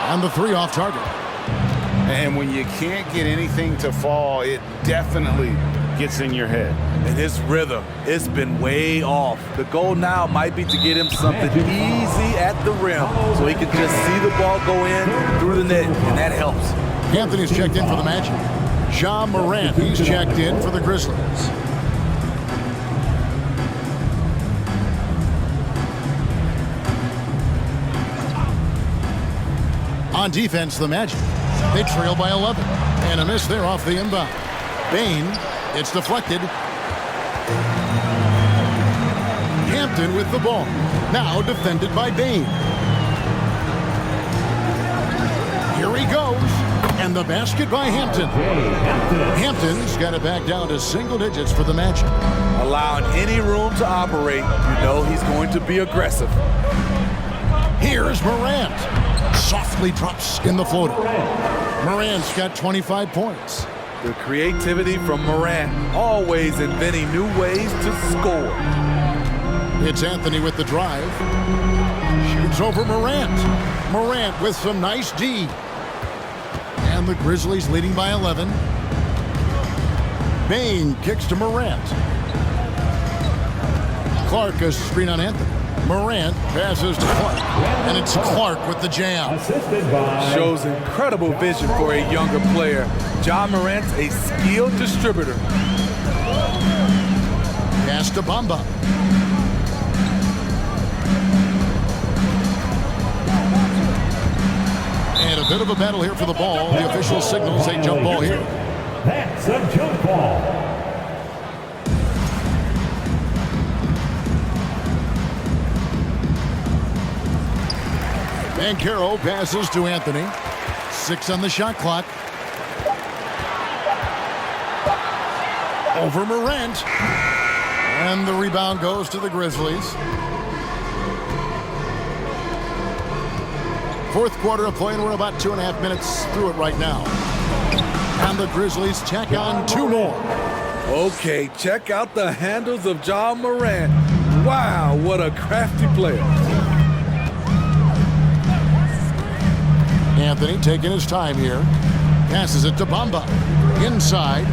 And the 3 off target. And when you can't get anything to fall, it definitely gets in your head. And his rhythm, it's been way off. The goal now might be to get him something easy at the rim so he can just see the ball go in through the net, and that helps. Anthony's checked in for the Magic. Ja Morant, he's checked in for the Grizzlies. On defense, the Magic. They trail by 11. And a miss there off the inbound. Payne, it's deflected. Hampton with the ball. Now defended by Payne. Here he goes. And the basket by Hampton. Hampton's got it back down to single digits for the Magic. Allowing any room to operate, you know he's going to be aggressive. Here's Morant. Softly drops in the floater. Morant's got 25 points. The creativity from Morant, always inventing new ways to score. It's Anthony with the drive. Shoots over Morant. Morant with some nice D. And the Grizzlies leading by 11. Payne kicks to Morant. Clark a screen on Anthony. Morant passes to Clark. And it's Clark with the jam. Shows incredible vision for a younger player. Ja Morant's a skilled distributor. Pass to Bamba. And a bit of a battle here for the ball. The official signals a jump ball here. That's a jump ball. Banchero passes to Anthony. 6 on the shot clock. Over Morant. And the rebound goes to the Grizzlies. Fourth quarter of play, and we're about 2.5 minutes through it right now. And the Grizzlies tack on 2 more. Okay, check out the handles of Ja Morant. Wow, what a crafty player. Anthony taking his time here. Passes it to Bamba. Inside.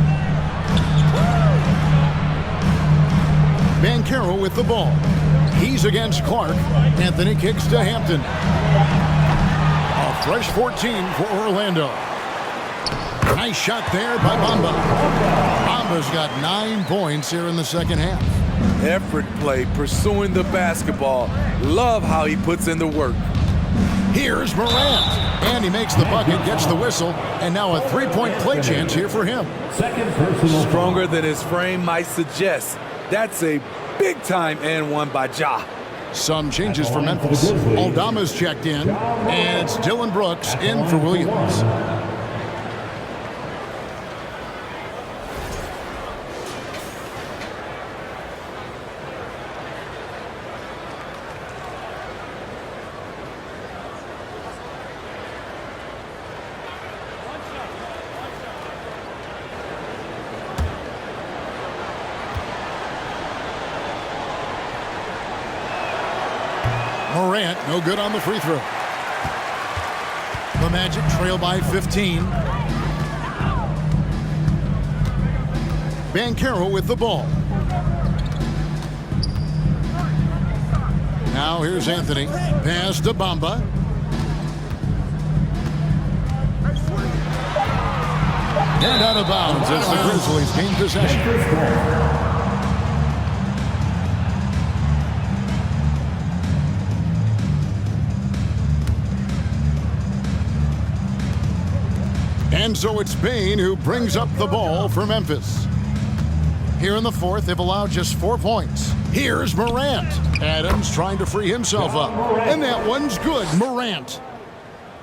Banchero with the ball. He's against Clark. Anthony kicks to Hampton. A fresh 14 for Orlando. Nice shot there by Bamba. Bamba's got 9 points here in the second half. Effort play, pursuing the basketball. Love how he puts in the work. Here's Morant. And he makes the bucket, gets the whistle, and now a 3-point play chance here for him. Second personal. Stronger than his frame might suggest. That's a big-time and one by Ja. Some changes for Memphis. Aldama's checked in, and it's Dylan Brooks in for Williams. Morant, no good on the free throw. The Magic trail by 15. Banchero with the ball. Now here's Anthony. Pass to Bamba. And out of bounds as the Grizzlies gain possession. And so it's Bane who brings up the ball for Memphis. Here in the fourth, they've allowed just 4 points. Here's Morant. Adams trying to free himself up. And that one's good.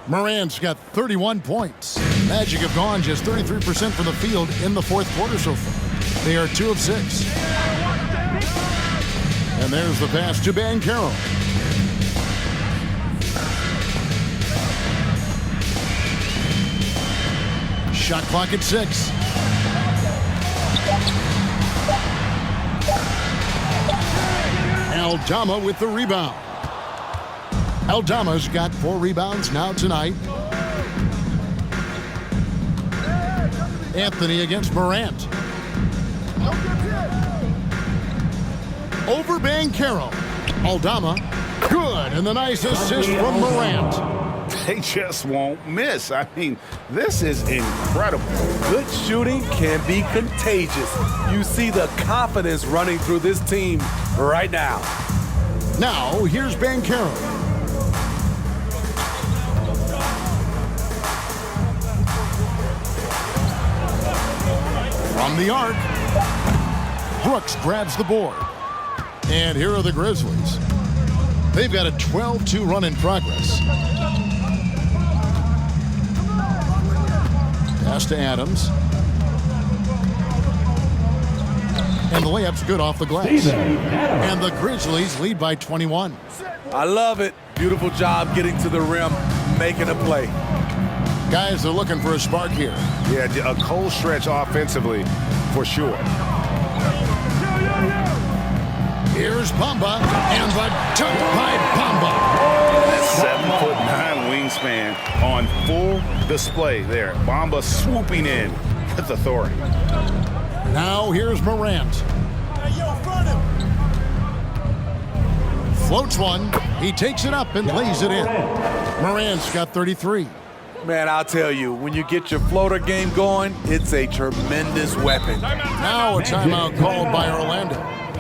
Morant's got 31 points. Magic have gone just 33% from the field in the fourth quarter so far. They are 2 of 6. And there's the pass to Banchero. Shot clock at 6. Aldama with the rebound. Aldama's got 4 rebounds now tonight. Anthony against Morant. Over Banchero. Aldama. Good. And the nice assist from Morant. They just won't miss. I mean, this is incredible. Good shooting can be contagious. You see the confidence running through this team right now. Now, here's Banchero. From the arc, Brooks grabs the board. And here are the Grizzlies. They've got a 12-2 run in progress. Pass to Adams. And the layup's good off the glass. And the Grizzlies lead by 21. I love it. Beautiful job getting to the rim, making a play. Guys, they're looking for a spark here. Yeah, a cold stretch offensively for sure. Here's Bamba, and the dunk by Bamba. 7'9" wingspan on full display there. Bamba swooping in with authority. Now here's Morant. Floats one. He takes it up and lays it in. Morant's got 33. Man, I'll tell you, when you get your floater game going, it's a tremendous weapon. Now a timeout called by Orlando.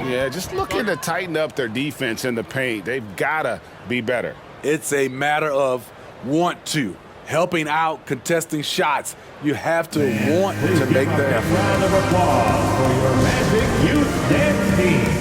Yeah, just looking to tighten up their defense in the paint. They've got to be better. It's a matter of want to. Helping out, contesting shots. You have to want to make the effort. Round of applause for your Magic Youth Dance Team.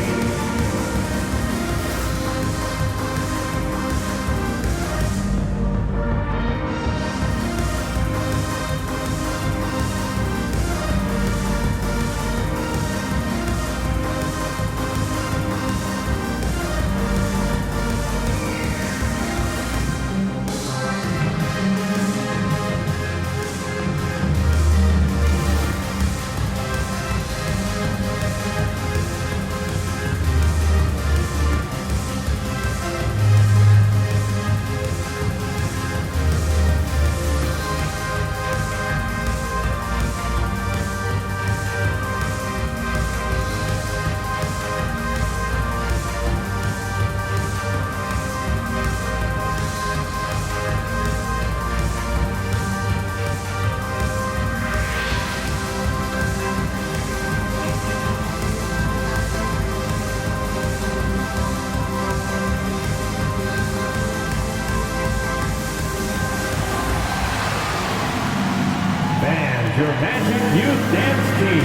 Your Magic Youth Dance Team.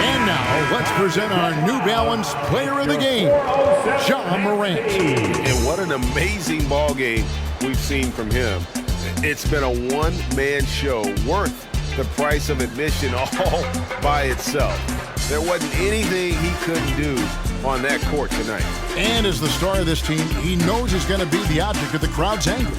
And now let's present our New Balance Player of the Game, Ja Morant. And what an amazing ball game we've seen from him. It's been a one-man show worth the price of admission all by itself. There wasn't anything he couldn't do on that court tonight. And as the star of this team, he knows he's going to be the object of the crowd's anger.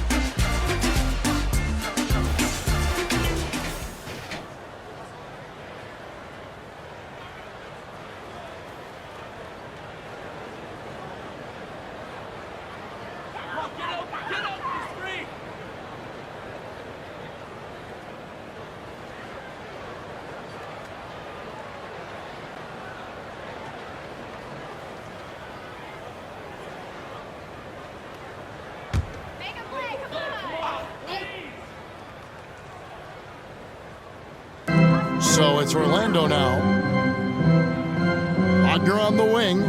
So it's Orlando now. Wagner on the wing.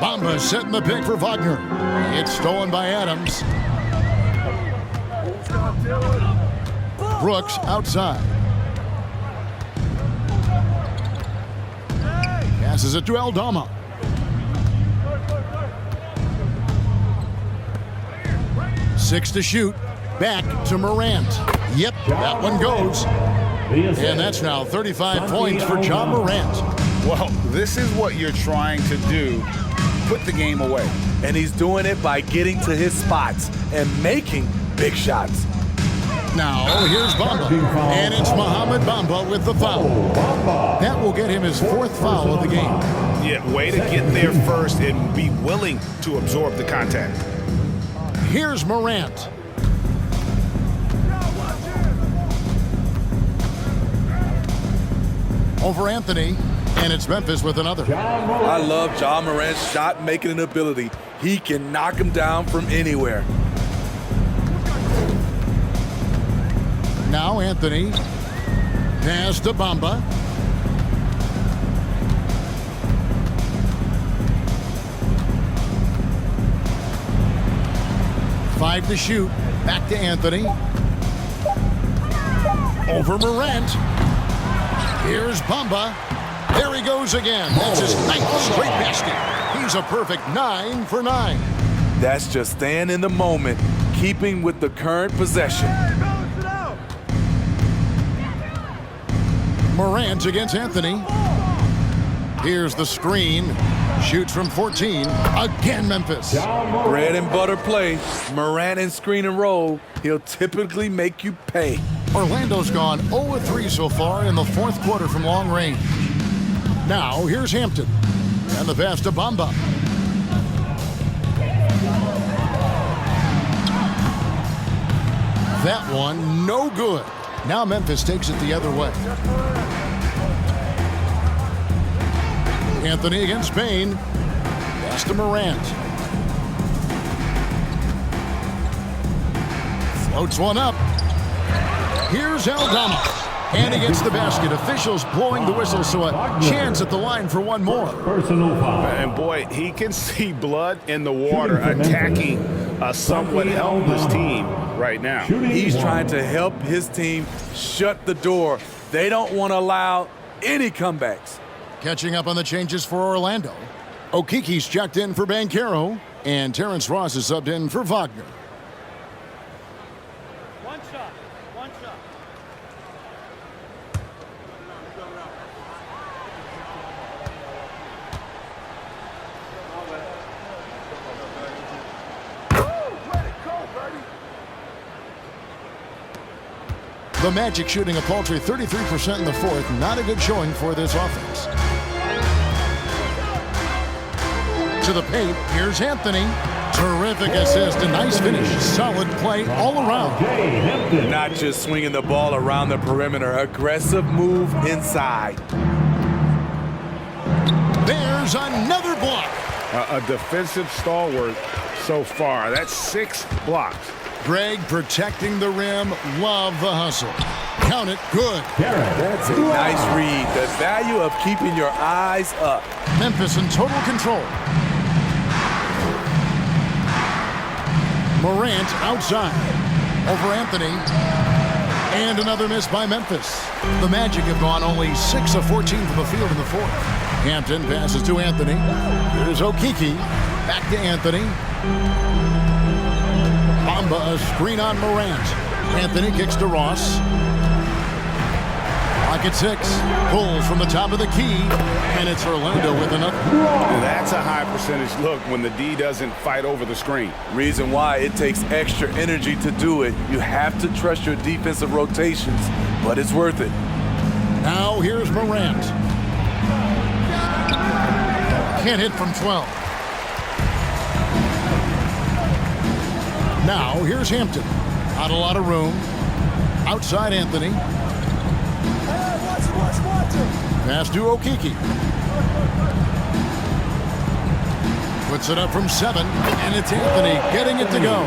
Bamba setting the pick for Wagner. It's stolen by Adams. Brooks outside. Passes it to Aldama. Six to shoot. Back to Morant. Yep, that one goes. And that's now 35 points for John Morant. Well, this is what you're trying to do. Put the game away. And he's doing it by getting to his spots and making big shots. Now, here's Bamba. And it's Mohamed Bamba with the foul. That will get him his 4th foul of the game. Yeah, way to get there first and be willing to absorb the contact. Here's Morant. Over Anthony, and it's Memphis with another. I love John Morant's shot-making ability. He can knock him down from anywhere. Now Anthony. Pass to Bamba. Five to shoot. Back to Anthony. Over Morant. Here's Bamba. There he goes again. That's his 9th straight basket. He's a perfect 9 for 9. That's just staying in the moment, keeping with the current possession. Morant against Anthony. Here's the screen. Shoots from 14. Again, Memphis. Bread and butter play. Morant and screen and roll. He'll typically make you pay. Orlando's gone 0-3 so far in the 4th quarter from long range. Now, here's Hampton. And the pass to Bamba. That one, no good. Now Memphis takes it the other way. Anthony against Payne. Pass to Morant. Floats one up. Here's Aldama. And he gets the basket. Officials blowing the whistle, so a chance at the line for one more. Personal foul. And boy, he can see blood in the water attacking a somewhat helpless team right now. He's trying to help his team shut the door. They don't want to allow any comebacks. Catching up on the changes for Orlando. Okiki's checked in for Banchero, and Terrence Ross is subbed in for Wagner. One shot. The Magic shooting a paltry 33% in the 4th. Not a good showing for this offense. To the paint, here's Anthony. Terrific assist, a nice finish. Solid play all around. Not just swinging the ball around the perimeter. Aggressive move inside. There's another block. A defensive stalwart so far. That's 6 blocks. Greg protecting the rim. Love the hustle. Count it. Good. That's a nice read. The value of keeping your eyes up. Memphis in total control. Morant outside. Over Anthony. And another miss by Memphis. The Magic have gone only 6 of 14 from the field in the 4th. Hampton passes to Anthony. Here's Okiki. Back to Anthony. Bamba, a screen on Morant. Anthony kicks to Ross. Clock at 6. Pulls from the top of the key. And it's Orlando with another. That's a high percentage look when the D doesn't fight over the screen. Reason why it takes extra energy to do it. You have to trust your defensive rotations, but it's worth it. Now here's Morant. Can't hit from 12. Now here's Hampton. Not a lot of room. Outside Anthony. Pass to Okiki. Puts it up from 7, and it's Anthony getting it to go.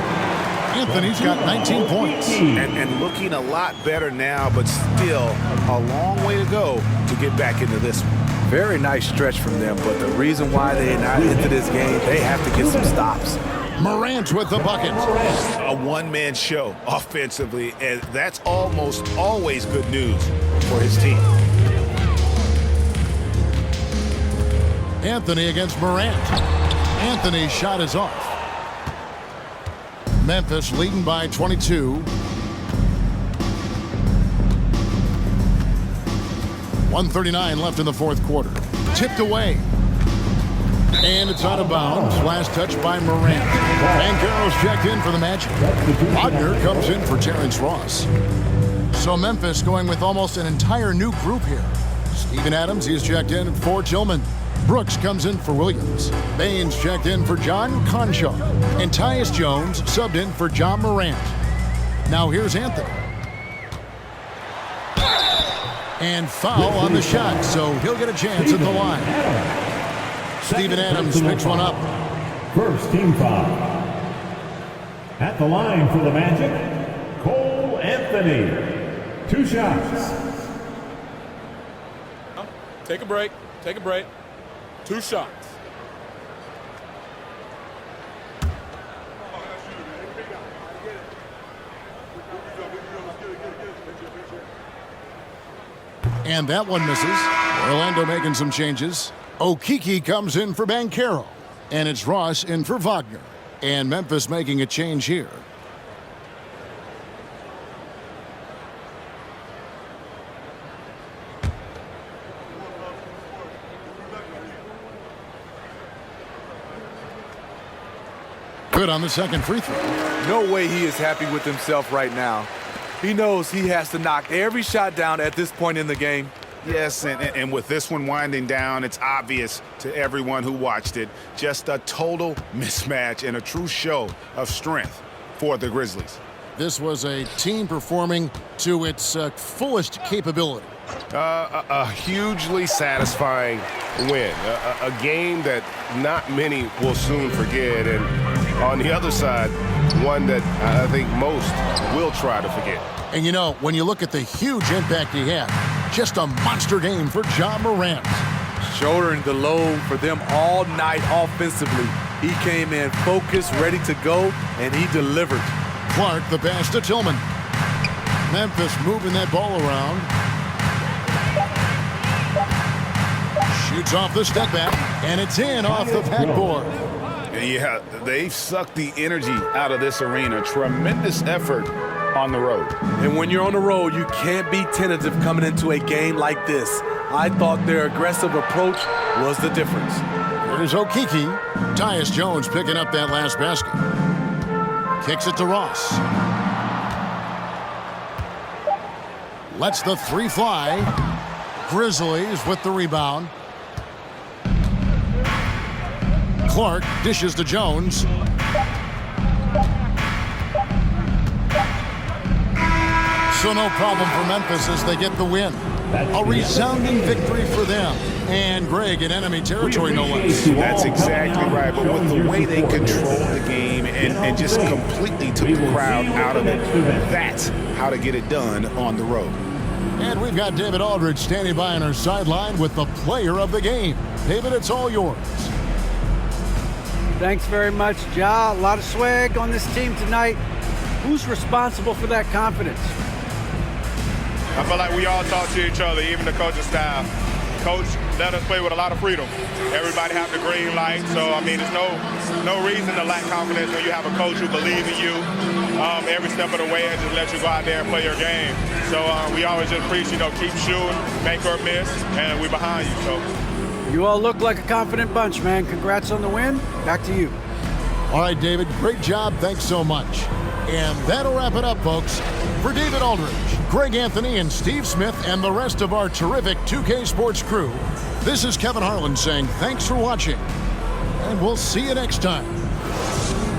Anthony's got 19 points. And looking a lot better now, but still a long way to go to get back into this one. Very nice stretch from them, but the reason why they're not into this game, they have to get some stops. Morant with the bucket. A one-man show offensively, and that's almost always good news for his team. Anthony against Morant. Anthony's shot is off. Memphis leading by 22. 1:39 left in the fourth quarter. Tipped away. And it's out of bounds. Last touch by Morant. Banchero's checked in for the Magic. Wagner comes in for Terrence Ross. So Memphis going with almost an entire new group here. Steven Adams, he's checked in for Tillman. Brooks comes in for Williams. Baines checked in for John Conshaw. And Tyus Jones subbed in for John Morant. Now here's Anthony. And foul on the shot, so he'll get a chance at the line. Steven Adams picks one up. First team foul. At the line for the Magic, Cole Anthony. 2 shots. Take a break. Take a break. 2 shots. And that one misses. Orlando making some changes. Okeke comes in for Banchero. And it's Ross in for Wagner. And Memphis making a change here. Good on the second free throw. No way he is happy with himself right now. He knows he has to knock every shot down at this point in the game. Yes, and with this one winding down, it's obvious to everyone who watched it. Just a total mismatch and a true show of strength for the Grizzlies. This was a team performing to its fullest capability. A hugely satisfying win. A game that not many will soon forget. And on the other side, one that I think most will try to forget. And you know, when you look at the huge impact he had, just a monster game for John Morant. Shouldering the load for them all night offensively. He came in focused, ready to go, and he delivered. Clark, the pass to Tillman. Memphis moving that ball around. Shoots off the step back, and it's in off the backboard. Yeah, they've sucked the energy out of this arena. Tremendous effort on the road. And when you're on the road, you can't be tentative coming into a game like this. I thought their aggressive approach was the difference. Here's Okeke. Tyus Jones picking up that last basket. Kicks it to Ross. Lets the three fly. Grizzlies with the rebound. Clark dishes to Jones. So no problem for Memphis as they get the win. A resounding victory for them. And Greg in enemy territory, no less. That's exactly right. But with the way they controlled the game and just completely took the crowd out of it, that's how to get it done on the road. And we've got David Aldridge standing by on our sideline with the player of the game. David, it's all yours. Thanks very much, Ja. A lot of swag on this team tonight. Who's responsible for that confidence? I feel like we all talk to each other, even the coaching staff. Coach let us play with a lot of freedom. Everybody have the green light, so I mean, there's no reason to lack confidence when you have a coach who believes in you every step of the way and just let you go out there and play your game. So we always just preach, keep shooting, make or miss, and we're behind you. So you all look like a confident bunch, man. Congrats on the win. Back to you. All right, David, great job. Thanks so much. And that'll wrap it up, folks. For David Aldridge, Greg Anthony, and Steve Smith, and the rest of our terrific 2K Sports crew, this is Kevin Harlan saying thanks for watching, and we'll see you next time.